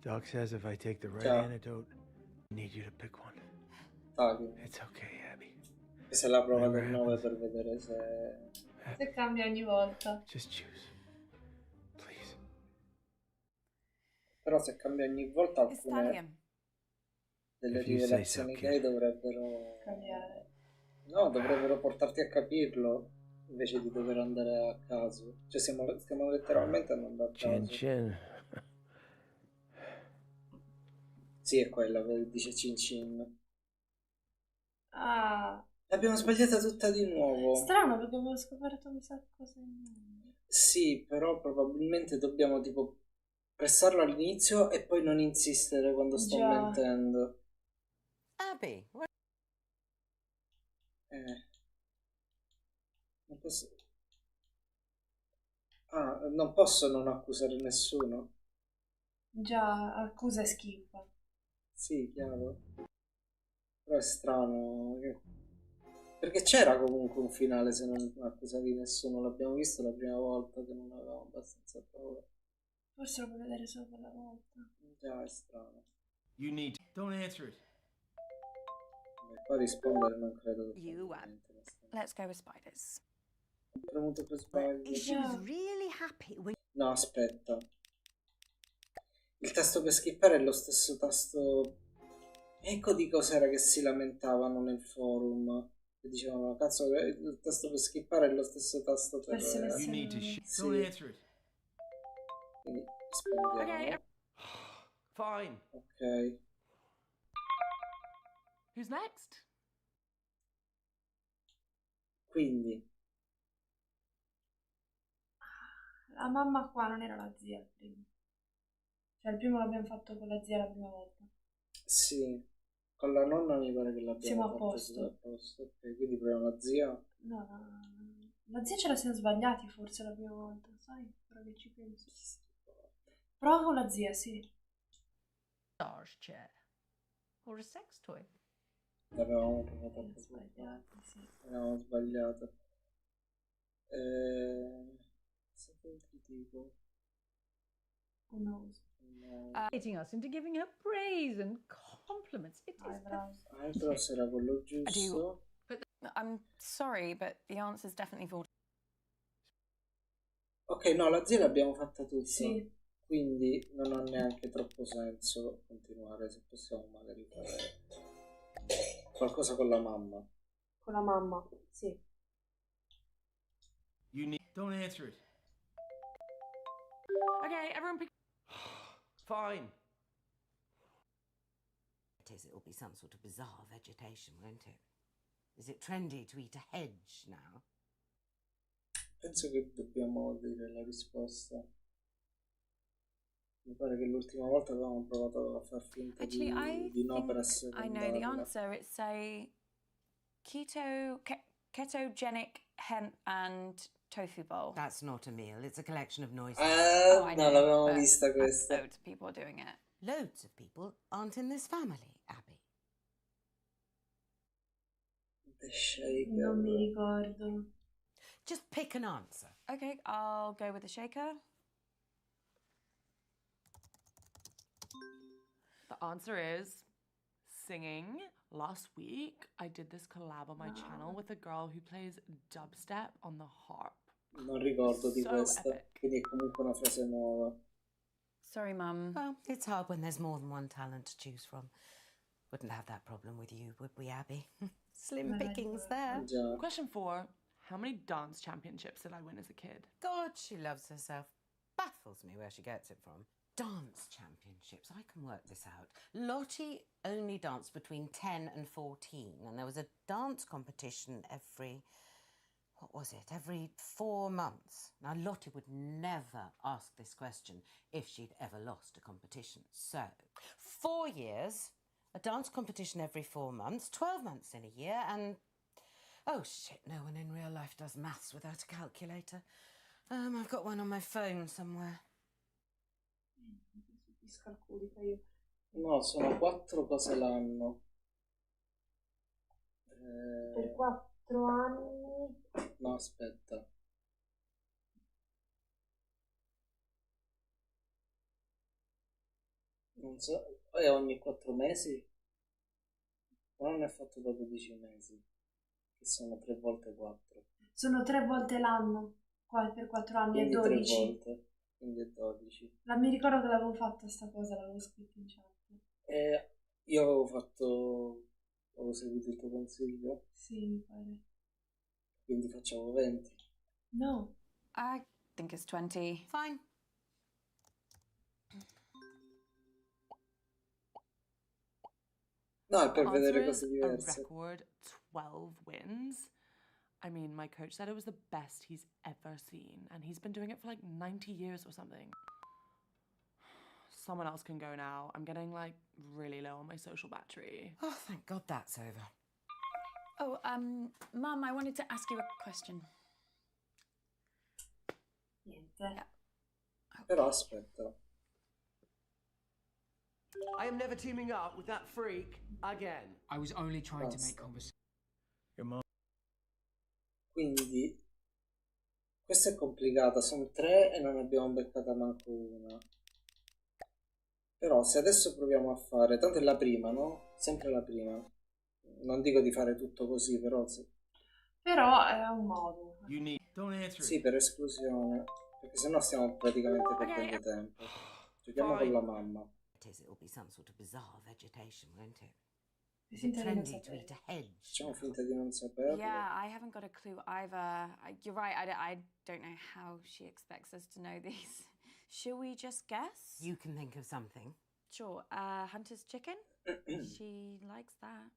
Doc says if I take the right Ciao. antidote, I need you to pick one. Tagli. It's okay, Abby. Questa è la prova del 9 per vedere se... Se cambia ogni volta. Just choose. Please. Però se cambia ogni volta It's alcune Stallion. delle If you say so, rivelazioni che kid. hai dovrebbero... Cambiare. No, dovrebbero portarti a capirlo invece di dover andare a caso. Cioè stiamo letteralmente andando a Chin caso. chin. Sì, è quella che dice Cin Cin. Ah, L'abbiamo sbagliata tutta di nuovo. strano perché avevo scoperto mi sa cosa in mente. Sì, però probabilmente dobbiamo tipo pressarlo all'inizio e poi non insistere quando sto Già. mentendo. Abby, Non posso... Ah, non posso non accusare nessuno. Già, accusa e schippa. Sì, chiaro. Però è strano. Perché c'era comunque un finale se non accusavi nessuno. L'abbiamo visto la prima volta che non avevamo abbastanza paura. Forse lo puoi vedere solo quella volta. Già, è strano. You need. Don't answer it. Beh, poi rispondere non credo che You faccia won. niente, onestamente. Let's go with spiders. Ho premuto per sbaglio. She was really happy when No, aspetta. Il tasto per skippare è lo stesso tasto. Ecco di cos'era che si lamentavano nel forum. Che dicevano, cazzo, il tasto per skippare è lo stesso tasto per... Per selezionare. You need to. Sì. Don't answer it. Quindi rispondiamo. Fine. Ok. Who's next? Quindi, La mamma qua non era la zia il primo. Cioè il primo l'abbiamo fatto con la zia la prima volta. sì. Con la nonna mi pare che l'abbiamo Siamo a fatto posto. tutto a posto. Ok, quindi proviamo la zia. No. La zia ce la siamo sbagliati forse la prima volta, sai? Ora che ci penso. Prova con la zia, sì. Massage chair. Or a sex toy. L'avevamo provato a capire. Sbagliati, sì. Avevamo sbagliato. Who knows? Getting us into giving her praise and compliments. It is Eyebrows era quello giusto. I'm sorry, but the answer is definitely VOD. Ok, no, la zia l'abbiamo fatta tutta. Sì. Quindi non ha neanche troppo senso continuare. Se possiamo magari fare qualcosa con la mamma. Con la mamma, sì. Don't answer it. Okay, everyone pick. Fine. It'll be some sort of bizarre vegetation, won't it? Is it trendy to eat a hedge now? Penso che dobbiamo dire la risposta. Mi pare che l'ultima volta avevamo provato a far finta di no per essere I know the answer. It's a ketogenic hemp and tofu bowl. That's not a meal. It's a collection of noises. I no, know, l'avevamo but vista questa. Loads of people are doing it. Loads of people aren't in this family, Abby. The shaker. Non mi ricordo. Just pick an answer. Okay, I'll go with the shaker. The answer is singing. Last week, I did this collab on my channel with a girl who plays dubstep on the harp. Non ricordo di So questa. epic. Quindi è comunque una frase nuova. Sorry, Mum. Well, it's hard when there's more than one talent to choose from. Wouldn't have that problem with you, would we, Abby? Slim pickings there. Già. Question 4. How many dance championships did I win as a kid? God, she loves herself. Baffles me where she gets it from. Dance championships. I can work this out. Lottie only danced between 10 and 14, and there was a dance competition every 4 months. Now, Lottie would never ask this question if she'd ever lost a competition. So, 4 years, a dance competition every 4 months, 12 months in a year, and... Oh, shit, no one in real life does maths without a calculator. I've got one on my phone somewhere. No, sono 4 cose l'anno. Per 4 anni. No, aspetta. Non so, è ogni 4 mesi? Ma non è fatto da 12 mesi, che sono 3 volte 4. Sono 3 volte l'anno. Per 4 anni Quindi è 12. 3 volte, quindi è 12. Ma mi ricordo che l'avevo fatta sta cosa, l'avevo scritta in chat. Io avevo seguito il tuo consiglio, Sì, mi pare. quindi facciamo 20. No. I think it's 20. Fine. No, è per Answer vedere is cose a diverse. record 12 wins. I mean, my coach said it was the best he's ever seen, and he's been doing it for like 90 years or something. Someone else can go now. I'm getting like really low on my social battery. Oh, thank God that's over. Oh, Mum, I wanted to ask you a question. Niente. Però aspetta. I am never teaming up with that freak again. I was only trying to make Basta. conversation. Quindi questa è complicata, sono 3 e non abbiamo beccata manco una. Però se adesso proviamo a fare, tanto è la prima, no? Sempre la prima. Non dico di fare tutto così, però Però è un modo. Don't answer sì, it. per esclusione, perché sennò stiamo praticamente perdendo tempo. Giochiamo con la mamma. It'll be some sort of bizarre vegetation, won't it? Is Finta it di non trendy to sapere. eat a hedge? Facciamo finta di non saperlo. Yeah, I haven't got a clue either. You're right, I don't know how she expects us to know these. Shall we just guess? You can think of something. Sure. Hunter's chicken? She likes that.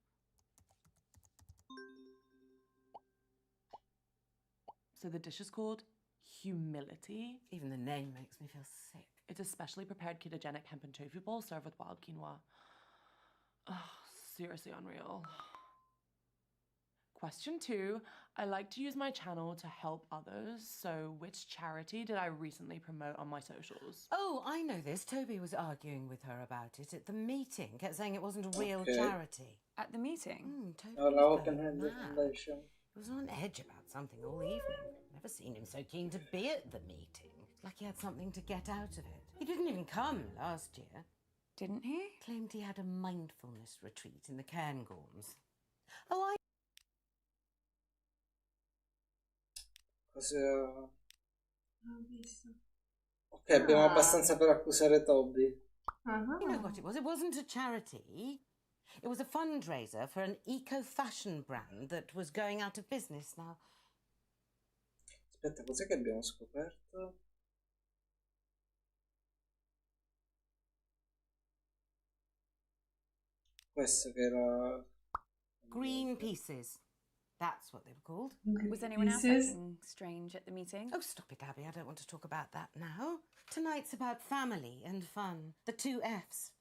So the dish is called humility. Even the name makes me feel sick. It's a specially prepared ketogenic hemp and tofu bowl served with wild quinoa. Oh, seriously unreal. Question 2. I like to use my channel to help others. So which charity did I recently promote on my socials? Oh, I know this. Toby was arguing with her about it at the meeting. Kept saying it wasn't a real Okay. charity. At the meeting? Toby Alla was Open going Hand mad. Foundation. He was on edge about something all evening. Never never seen him so keen to be at the meeting. Like he had something to get out of it. He didn't even come last year. Didn't he? Claimed he had a mindfulness retreat in the Cairngorms. Oh, Cosa... Ho visto. Ok, abbiamo abbastanza per accusare Toby. You know what it was? It wasn't a charity. It was a fundraiser for an eco-fashion brand that was going out of business now. Aspetta, cos'è che abbiamo scoperto? Questo che era... Green pieces. That's what they were called. Was anyone else acting strange at the meeting? Oh, stop it, Abby. I don't want to talk about that now. Tonight's about family and fun. The 2 F's.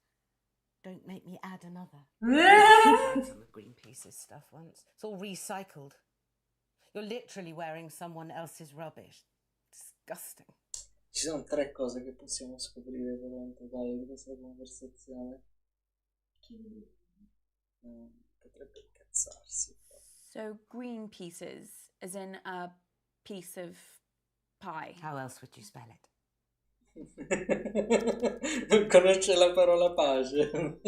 Don't make me add another. I tried some of Greenpeace's stuff once. It's all recycled. You're literally wearing someone else's rubbish. Disgusting. Ci sono 3 cose che possiamo scoprire però in totale di questa conversazione. Potrebbe incazzarsi. So green pieces, as in a piece of pie. How else would you spell it? Non conosce la parola pace.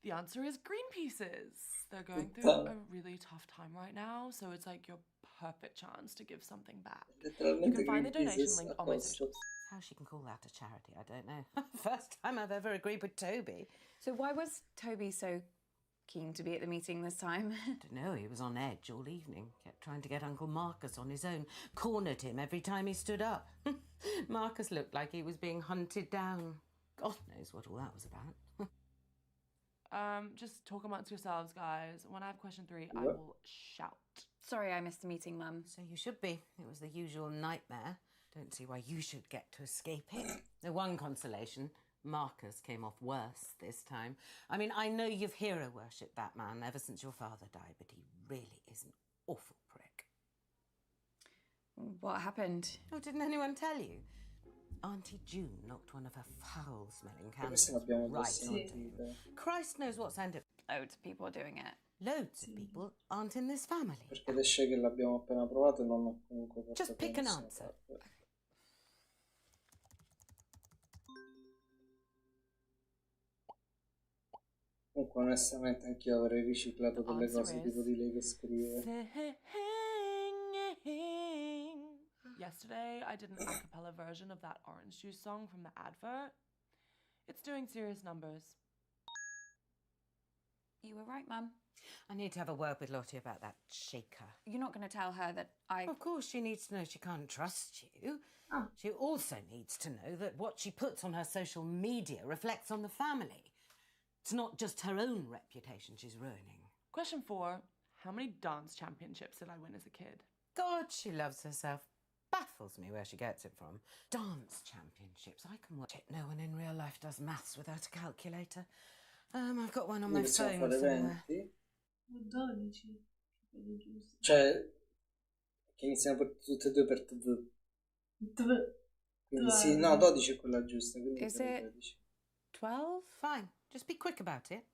The answer is green pieces. They're going through a really tough time right now, so it's like your perfect chance to give something back. You can find the donation link on my socials. How she can call that a charity, I don't know. First time I've ever agreed with Toby. So why was Toby so keen to be at the meeting this time? I don't know, he was on edge all evening. Kept trying to get Uncle Marcus on his own. Cornered him every time he stood up. Marcus looked like he was being hunted down. God knows what all that was about. Just talk amongst yourselves, guys. When I have question 3, I will shout. Sorry I missed the meeting, Mum. So you should be. It was the usual nightmare. Don't see why you should get to escape it. The one consolation, Marcus came off worse this time. I mean, I know you've hero worshipped that man ever since your father died, but he really is an awful prick. What happened? Oh, didn't anyone tell you? Auntie June knocked one of her foul-smelling candles right onto you. Christ knows what sent it. Loads of people are doing it. Loads of people aren't in this family. Perché esce che l'abbiamo appena provato e non ho comunque fatto Just pick an answer. Comunque onestamente anch'io avrei riciclato delle cose tipo di lei che scrive. Yesterday, I did an a cappella version of that orange juice song from the advert. It's doing serious numbers. You were right, Mum. I need to have a word with Lottie about that shaker. You're not going to tell her that I... Of course, she needs to know she can't trust you. Oh. She also needs to know that what she puts on her social media reflects on the family. It's not just her own reputation she's ruining. Question 4. How many dance championships did I win as a kid? God, she loves herself. Baffles me where she gets it from. Dance championships. I can watch it. No one in real life does maths without a calculator. I've got one on my phone somewhere. 12. Cioè, che iniziano tutte e 2 per TV. Quindi sì, no, 12 è quella giusta. Is it 12? Fine. Just be quick about it.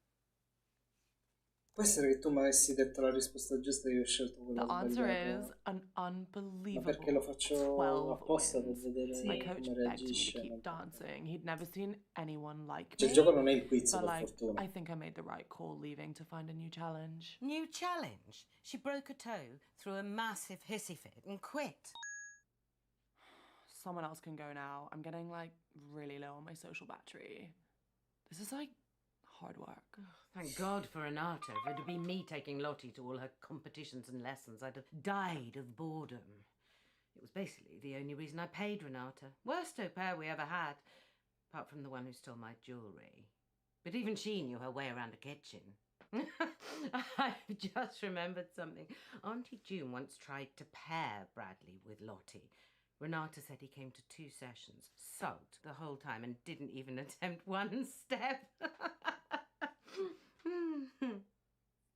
Può essere che tu mi avessi detto la risposta giusta e io ho scelto quella The answer sbagliata. is an unbelievable Ma perché lo faccio 12 apposta per wins. vedere My coach come begged me reagisce. to keep dancing. He'd never seen anyone like Cioè, me. il gioco non è il quiz, But per like, fortuna. I think I made the right call leaving to find a new challenge. New challenge? She broke a toe, threw a massive hissy fit and quit. Someone else can go now. I'm getting like really low on my social battery. This is like hard work. Thank God for Renato. If it had been me taking Lottie to all her competitions and lessons, I'd have died of boredom. It was basically the only reason I paid Renata. Worst au pair we ever had, apart from the one who stole my jewellery. But even she knew her way around a kitchen. I've just remembered something. Auntie June once tried to pair Bradley with Lottie. Renata said he came to 2 sessions, sulked the whole time and didn't even attempt one step.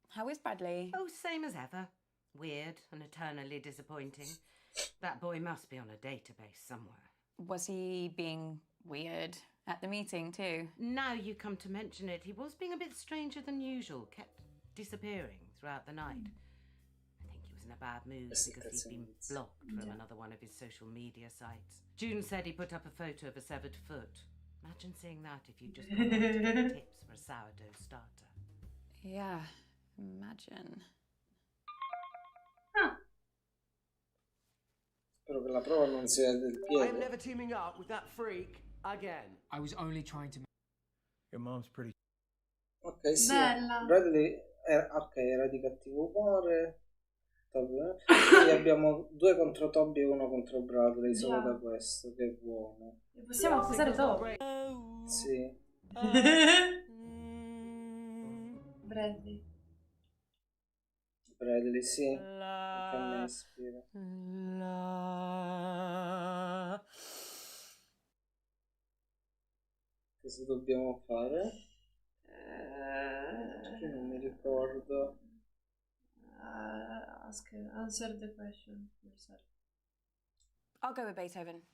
How is Bradley? Oh, same as ever. Weird and eternally disappointing. That boy must be on a database somewhere. Was he being weird at the meeting too? Now you come to mention it, he was being a bit stranger than usual, kept disappearing throughout the night. I think he was in a bad mood Questi because he'd been cazzi. blocked from another one of his social media sites. June said he put up a photo of a severed foot. Imagine seeing that if you just got on to get tips for a sourdough starter. Yeah, imagine. Spero che la prova non sia del I am piede. never teaming up with that freak again. I was only trying to. Your mom's pretty. Ok, sì. Bella. Bradley era di cattivo umore. Quindi abbiamo 2 contro Toby e 1 contro Bradley solo da questo, che è buono. E possiamo accusare Toby. Sì. Bradley. Bradley, sì. Anche a me ispira. Cosa dobbiamo fare? Perché non mi ricordo. Answer the question yourself. I'll go with Beethoven.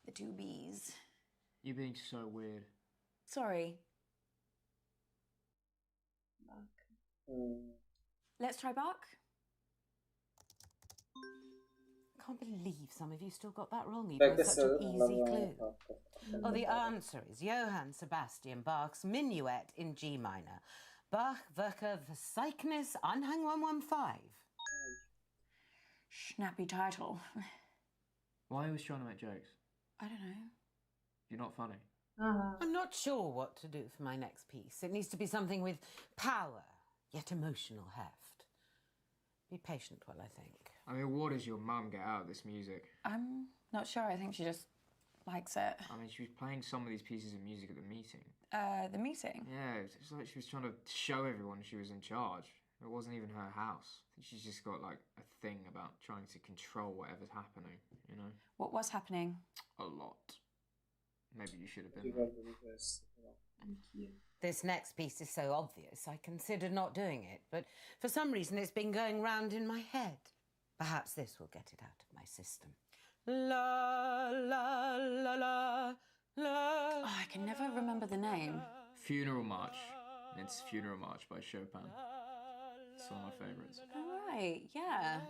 The 2 B's. You're being so weird. Sorry. Let's try Bach. I can't believe some of you still got that wrong, Beh, even such an questo non easy l'avevamo clue. fatto. Well, the answer is Johann Sebastian Bach's Minuet in G minor. Bach Werke Verzeichnis Anhang 115. Snappy title. Why are you always trying to make jokes? I don't know. You're not funny. I'm not sure what to do for my next piece. It needs to be something with power, yet emotional heft. Be patient while I think. I mean, what does your mum get out of this music? I'm not sure. I think she just likes it. I mean, she was playing some of these pieces of music at the meeting. The meeting? Yeah, it's like she was trying to show everyone she was in charge. It wasn't even her house. I think she's just got like a thing about trying to control whatever's happening, you know? What was happening? A lot. Maybe you should have been. Ricordo di questo, però. This next piece is so obvious, I considered not doing it, but for some reason it's been going round in my head. Perhaps this will get it out of my system. La, la, la, la, la. Oh, I can never remember the name. Funeral March. It's Funeral March by Chopin. It's one of my favourites. All right, yeah.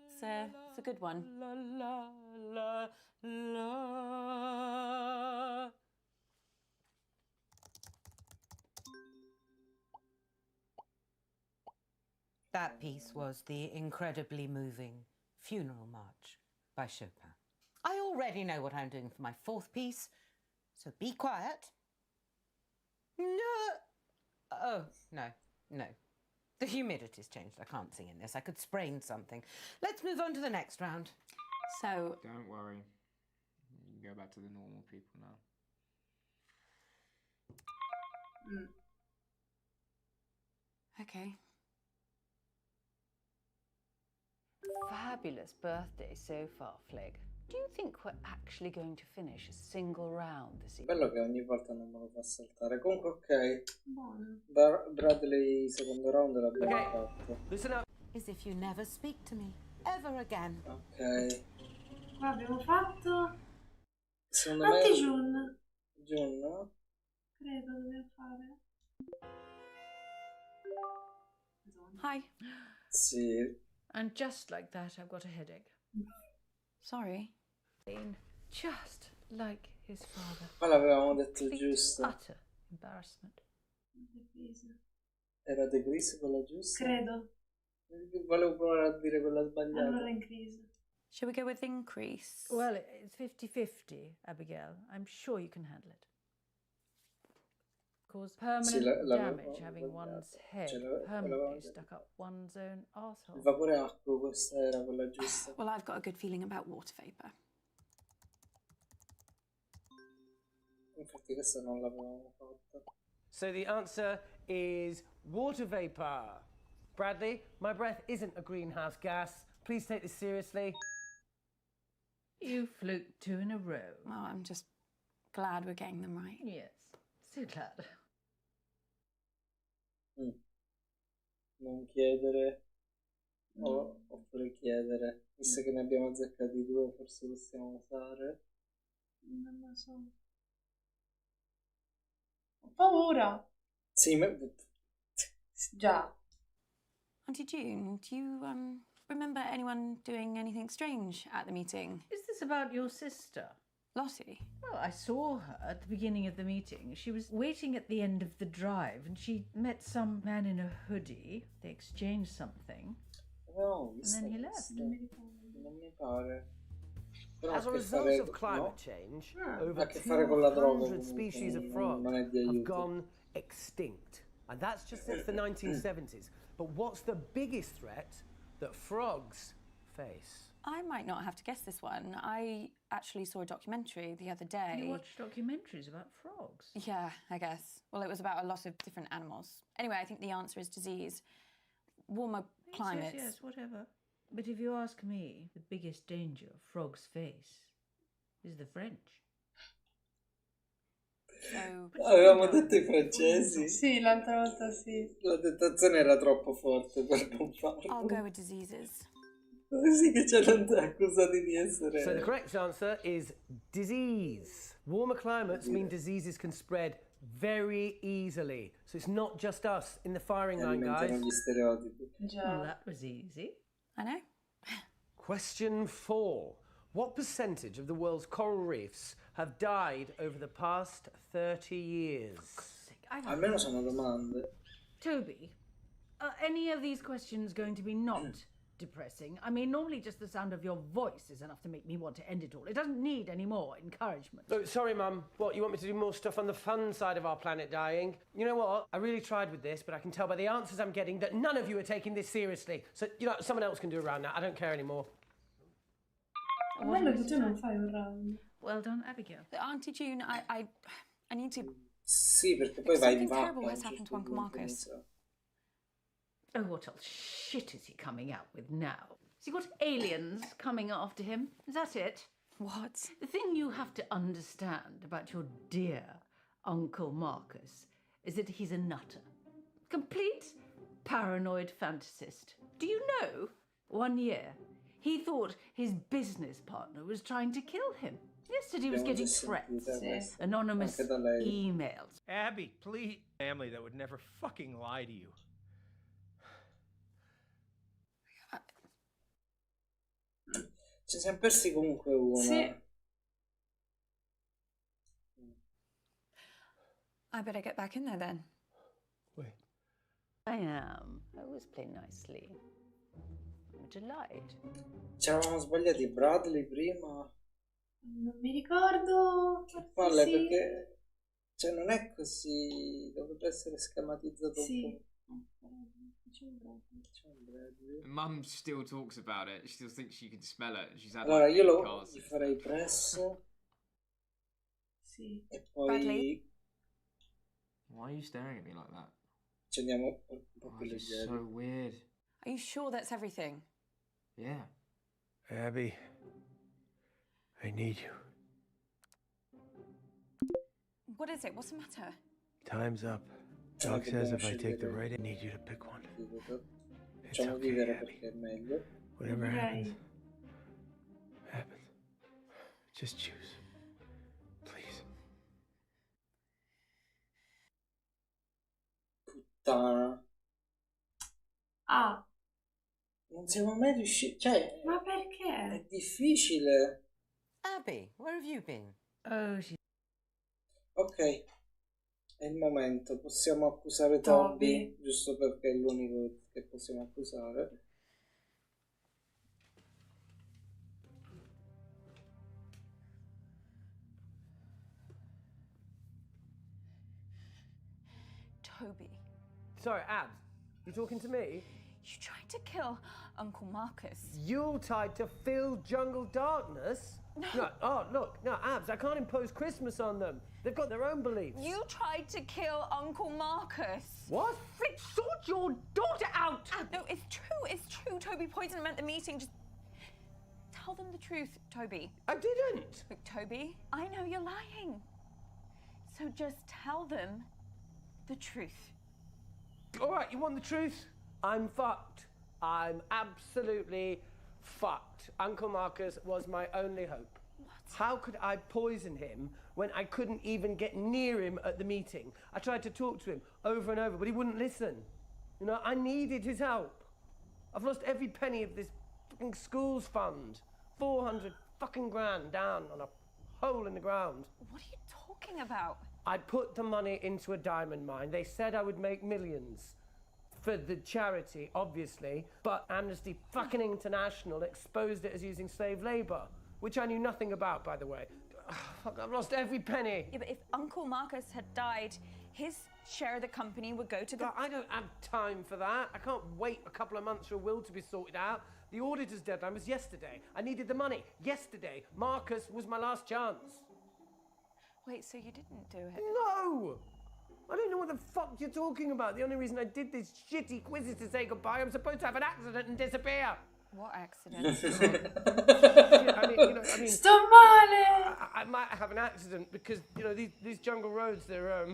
It's a good one. La, la, la, la. That piece was the incredibly moving Funeral March by Chopin. I already know what I'm doing for my 4th piece, so be quiet. No. Oh, no. The humidity's changed. I can't sing in this. I could sprain something. Let's move on to the next round. So... Don't worry. You can go back to the normal people now. Okay. Fabulous birthday so far, Flig. Do you think we're actually going to finish a single round this evening? Bello che ogni volta non me lo fa saltare. Comunque, ok. Buono. Bradley, secondo round l'abbiamo fatto. Listen up. As if you never speak to me, ever again. Ok. Qua abbiamo fatto Secondo me... Anti-June. June, no? Credo dobbiamo fare. Hi. Sì. And just like that, I've got a headache. Sorry. Just like his father. Ma l'avevamo detto Complete giusto. Utter embarrassment. Era De Gris quella giusta? Credo. Volevo provare a dire quella sbagliata. Allora in crisi. Shall we go with increase? Well, it's 50-50, Abigail. I'm sure you can handle it. Cause permanent damage having one's head permanently stuck up one's own arsehole. Il vapore acqua, questa era quella giusta. Well, I've got a good feeling about water vapor. Infatti questa non l'avevamo fatta. So the answer is water vapor. Bradley, my breath isn't a greenhouse gas. Please take this seriously. You fluked 2 in a row. Well, I'm just glad we're getting them right. Yes, so glad. Non chiedere oppure chiedere. Visto che ne abbiamo azzeccati 2, forse possiamo usare. Non lo so. Ho paura. Sì, Già. Auntie June, do you remember anyone doing anything strange at the meeting? Is this about your sister? Lottie? Well, I saw her at the beginning of the meeting. She was waiting at the end of the drive and she met some man in a hoodie. They exchanged something. No, and then he left. Non mi pare. Però As a result of climate change, over 200 species of frog have gone extinct. And that's just since the 1970s. But what's the biggest threat that frogs face? I might not have to guess this one. I actually saw a documentary the other day. You watch documentaries about frogs? Yeah, I guess. Well, it was about a lot of different animals. Anyway, I think the answer is disease. Warmer climates. Yes, whatever. But if you ask me, the biggest danger frogs face is the French. Avevamo detto i francesi. Sì, l'altra volta sì. La tentazione era troppo forte per non farlo. I'll go with diseases. Così che ci hanno accusati di essere... So the correct answer is disease. Warmer climates mean diseases can spread very easily. So it's not just us in the firing line, guys. Gli stereotipi. Well, that was easy. I know. Question 4. What percentage of the world's coral reefs have died over the past 30 years? Almeno sono domande. Toby, are any of these questions going to be not depressing? I mean, normally just the sound of your voice is enough to make me want to end it all. It doesn't need any more encouragement. Oh, sorry, Mum. What, you want me to do more stuff on the fun side of our planet dying? You know what? I really tried with this, but I can tell by the answers I'm getting that none of you are taking this seriously. So, you know, someone else can do a round now. I don't care anymore. Bello che tu non fai un round. Well done, Abigail. Auntie June, I need to... Sì, perché poi vai in Something terrible vacca. has happened to Uncle Marcus. Oh, what else shit is he coming out with now? Has he got aliens coming after him? Is that it? What? The thing you have to understand about your dear Uncle Marcus is that he's a nutter. Complete paranoid fantasist. Do you know, 1 year, he thought his business partner was trying to kill him. Yesterday he was getting threats, anonymous emails. Abby, please. Family that would never fucking lie to you. Ci siamo persi comunque una. Sì. I better get back in there then. Wait. I am. I always play nicely. I'm a delight. Ci eravamo sbagliati Bradley prima. Non mi ricordo. Che palle, perché cioè non è così, dovrebbe essere schematizzato un po'. Mum still talks about it. She still thinks she can smell it. She's had Allora like io gli farei presso. Sì. E poi Bradley? Why are you staring at me like that? ci andiamo un po' più It's leggeri. so weird. Are you sure that's everything? Yeah. Abby, I need you. What is it? What's the matter? Time's up. Doc says if I take the right, I need you to pick one. It's Facciamo okay, vivere Abby. perché è meglio. Whatever Ok. happens. Just choose. Please. Puttana. Ah, Non siamo mai riusciti. Cioè, ma è perché? difficile. Abby, where have you been? Oh, she... Ok, è il momento. Possiamo accusare Toby, giusto perché è l'unico che possiamo accusare. Toby, Sorry, Abs. You talking to me? you tried to kill Uncle Marcus. Yuletide to fill jungle darkness? No. Oh, look. No, Abs, I can't impose Christmas on them. They've got their own beliefs. You tried to kill Uncle Marcus. What? Flick, sort your daughter out! No, it's true. It's true. Toby poisoned him at the meeting. Just tell them the truth, Toby. I didn't. Look, Toby, I know you're lying. So just tell them the truth. All right, you want the truth? I'm fucked. I'm absolutely fucked. Uncle Marcus was my only hope. What? How could I poison him when I couldn't even get near him at the meeting? I tried to talk to him over and over, but he wouldn't listen. You know, I needed his help. I've lost every penny of this fucking school's fund. 400 fucking grand down on a hole in the ground. What are you talking about? I put the money into a diamond mine. They said I would make millions. For the charity, obviously, but Amnesty fucking International exposed it as using slave labour, which I knew nothing about, by the way. Fuck, I've lost every penny. Yeah, but if Uncle Marcus had died, his share of the company would go to the... But I don't have time for that. I can't wait a couple of months for a will to be sorted out. The auditor's deadline was yesterday. I needed the money yesterday. Marcus was my last chance. Wait, so you didn't do it? No! I don't know what the fuck you're talking about. The only reason I did this shitty quiz is to say goodbye. I'm supposed to have an accident and disappear. What accident? I mean, Sto male! I might have an accident because, you know, these jungle roads, they're,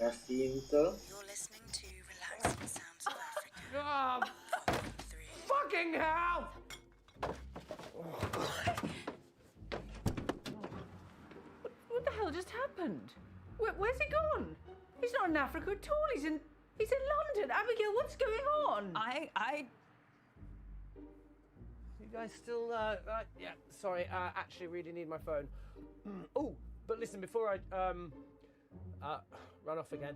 Era finto. You're listening to Relaxing Sounds of Africa. Oh, fucking hell! What the hell just happened? Where's he gone? He's not in Africa at all. He's in London. Abigail, what's going on? You guys still, yeah, sorry, actually really need my phone. Oh, but listen, before I, run off again,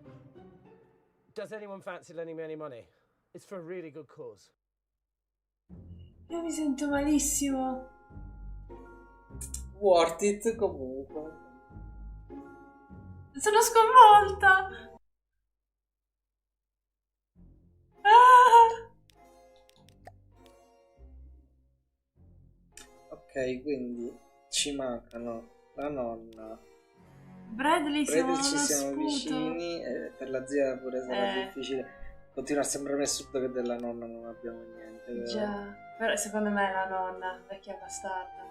does anyone fancy lending me any money? It's for a really good cause. Io mi sento malissimo. Worth it comunque. Sono sconvolta. Ah! Ok, quindi ci mancano la nonna. Bradley ci siamo siamo vicini e per la zia pure sarà difficile. Continua a sembrarmi assurdo che della nonna non abbiamo niente. Vero? Già, però secondo me è la nonna, vecchia bastarda.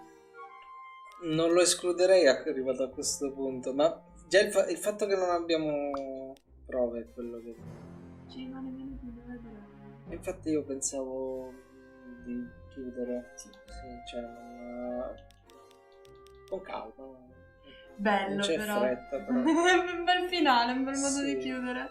Non lo escluderei arrivato a questo punto, ma già il fatto che non abbiamo prove è quello che... Ci rimane meno di una vedere. Infatti io pensavo di chiudere, sì, cioè con calma. Bello, non c'è però. fretta, però. È un bel finale, un bel modo Sì. di chiudere.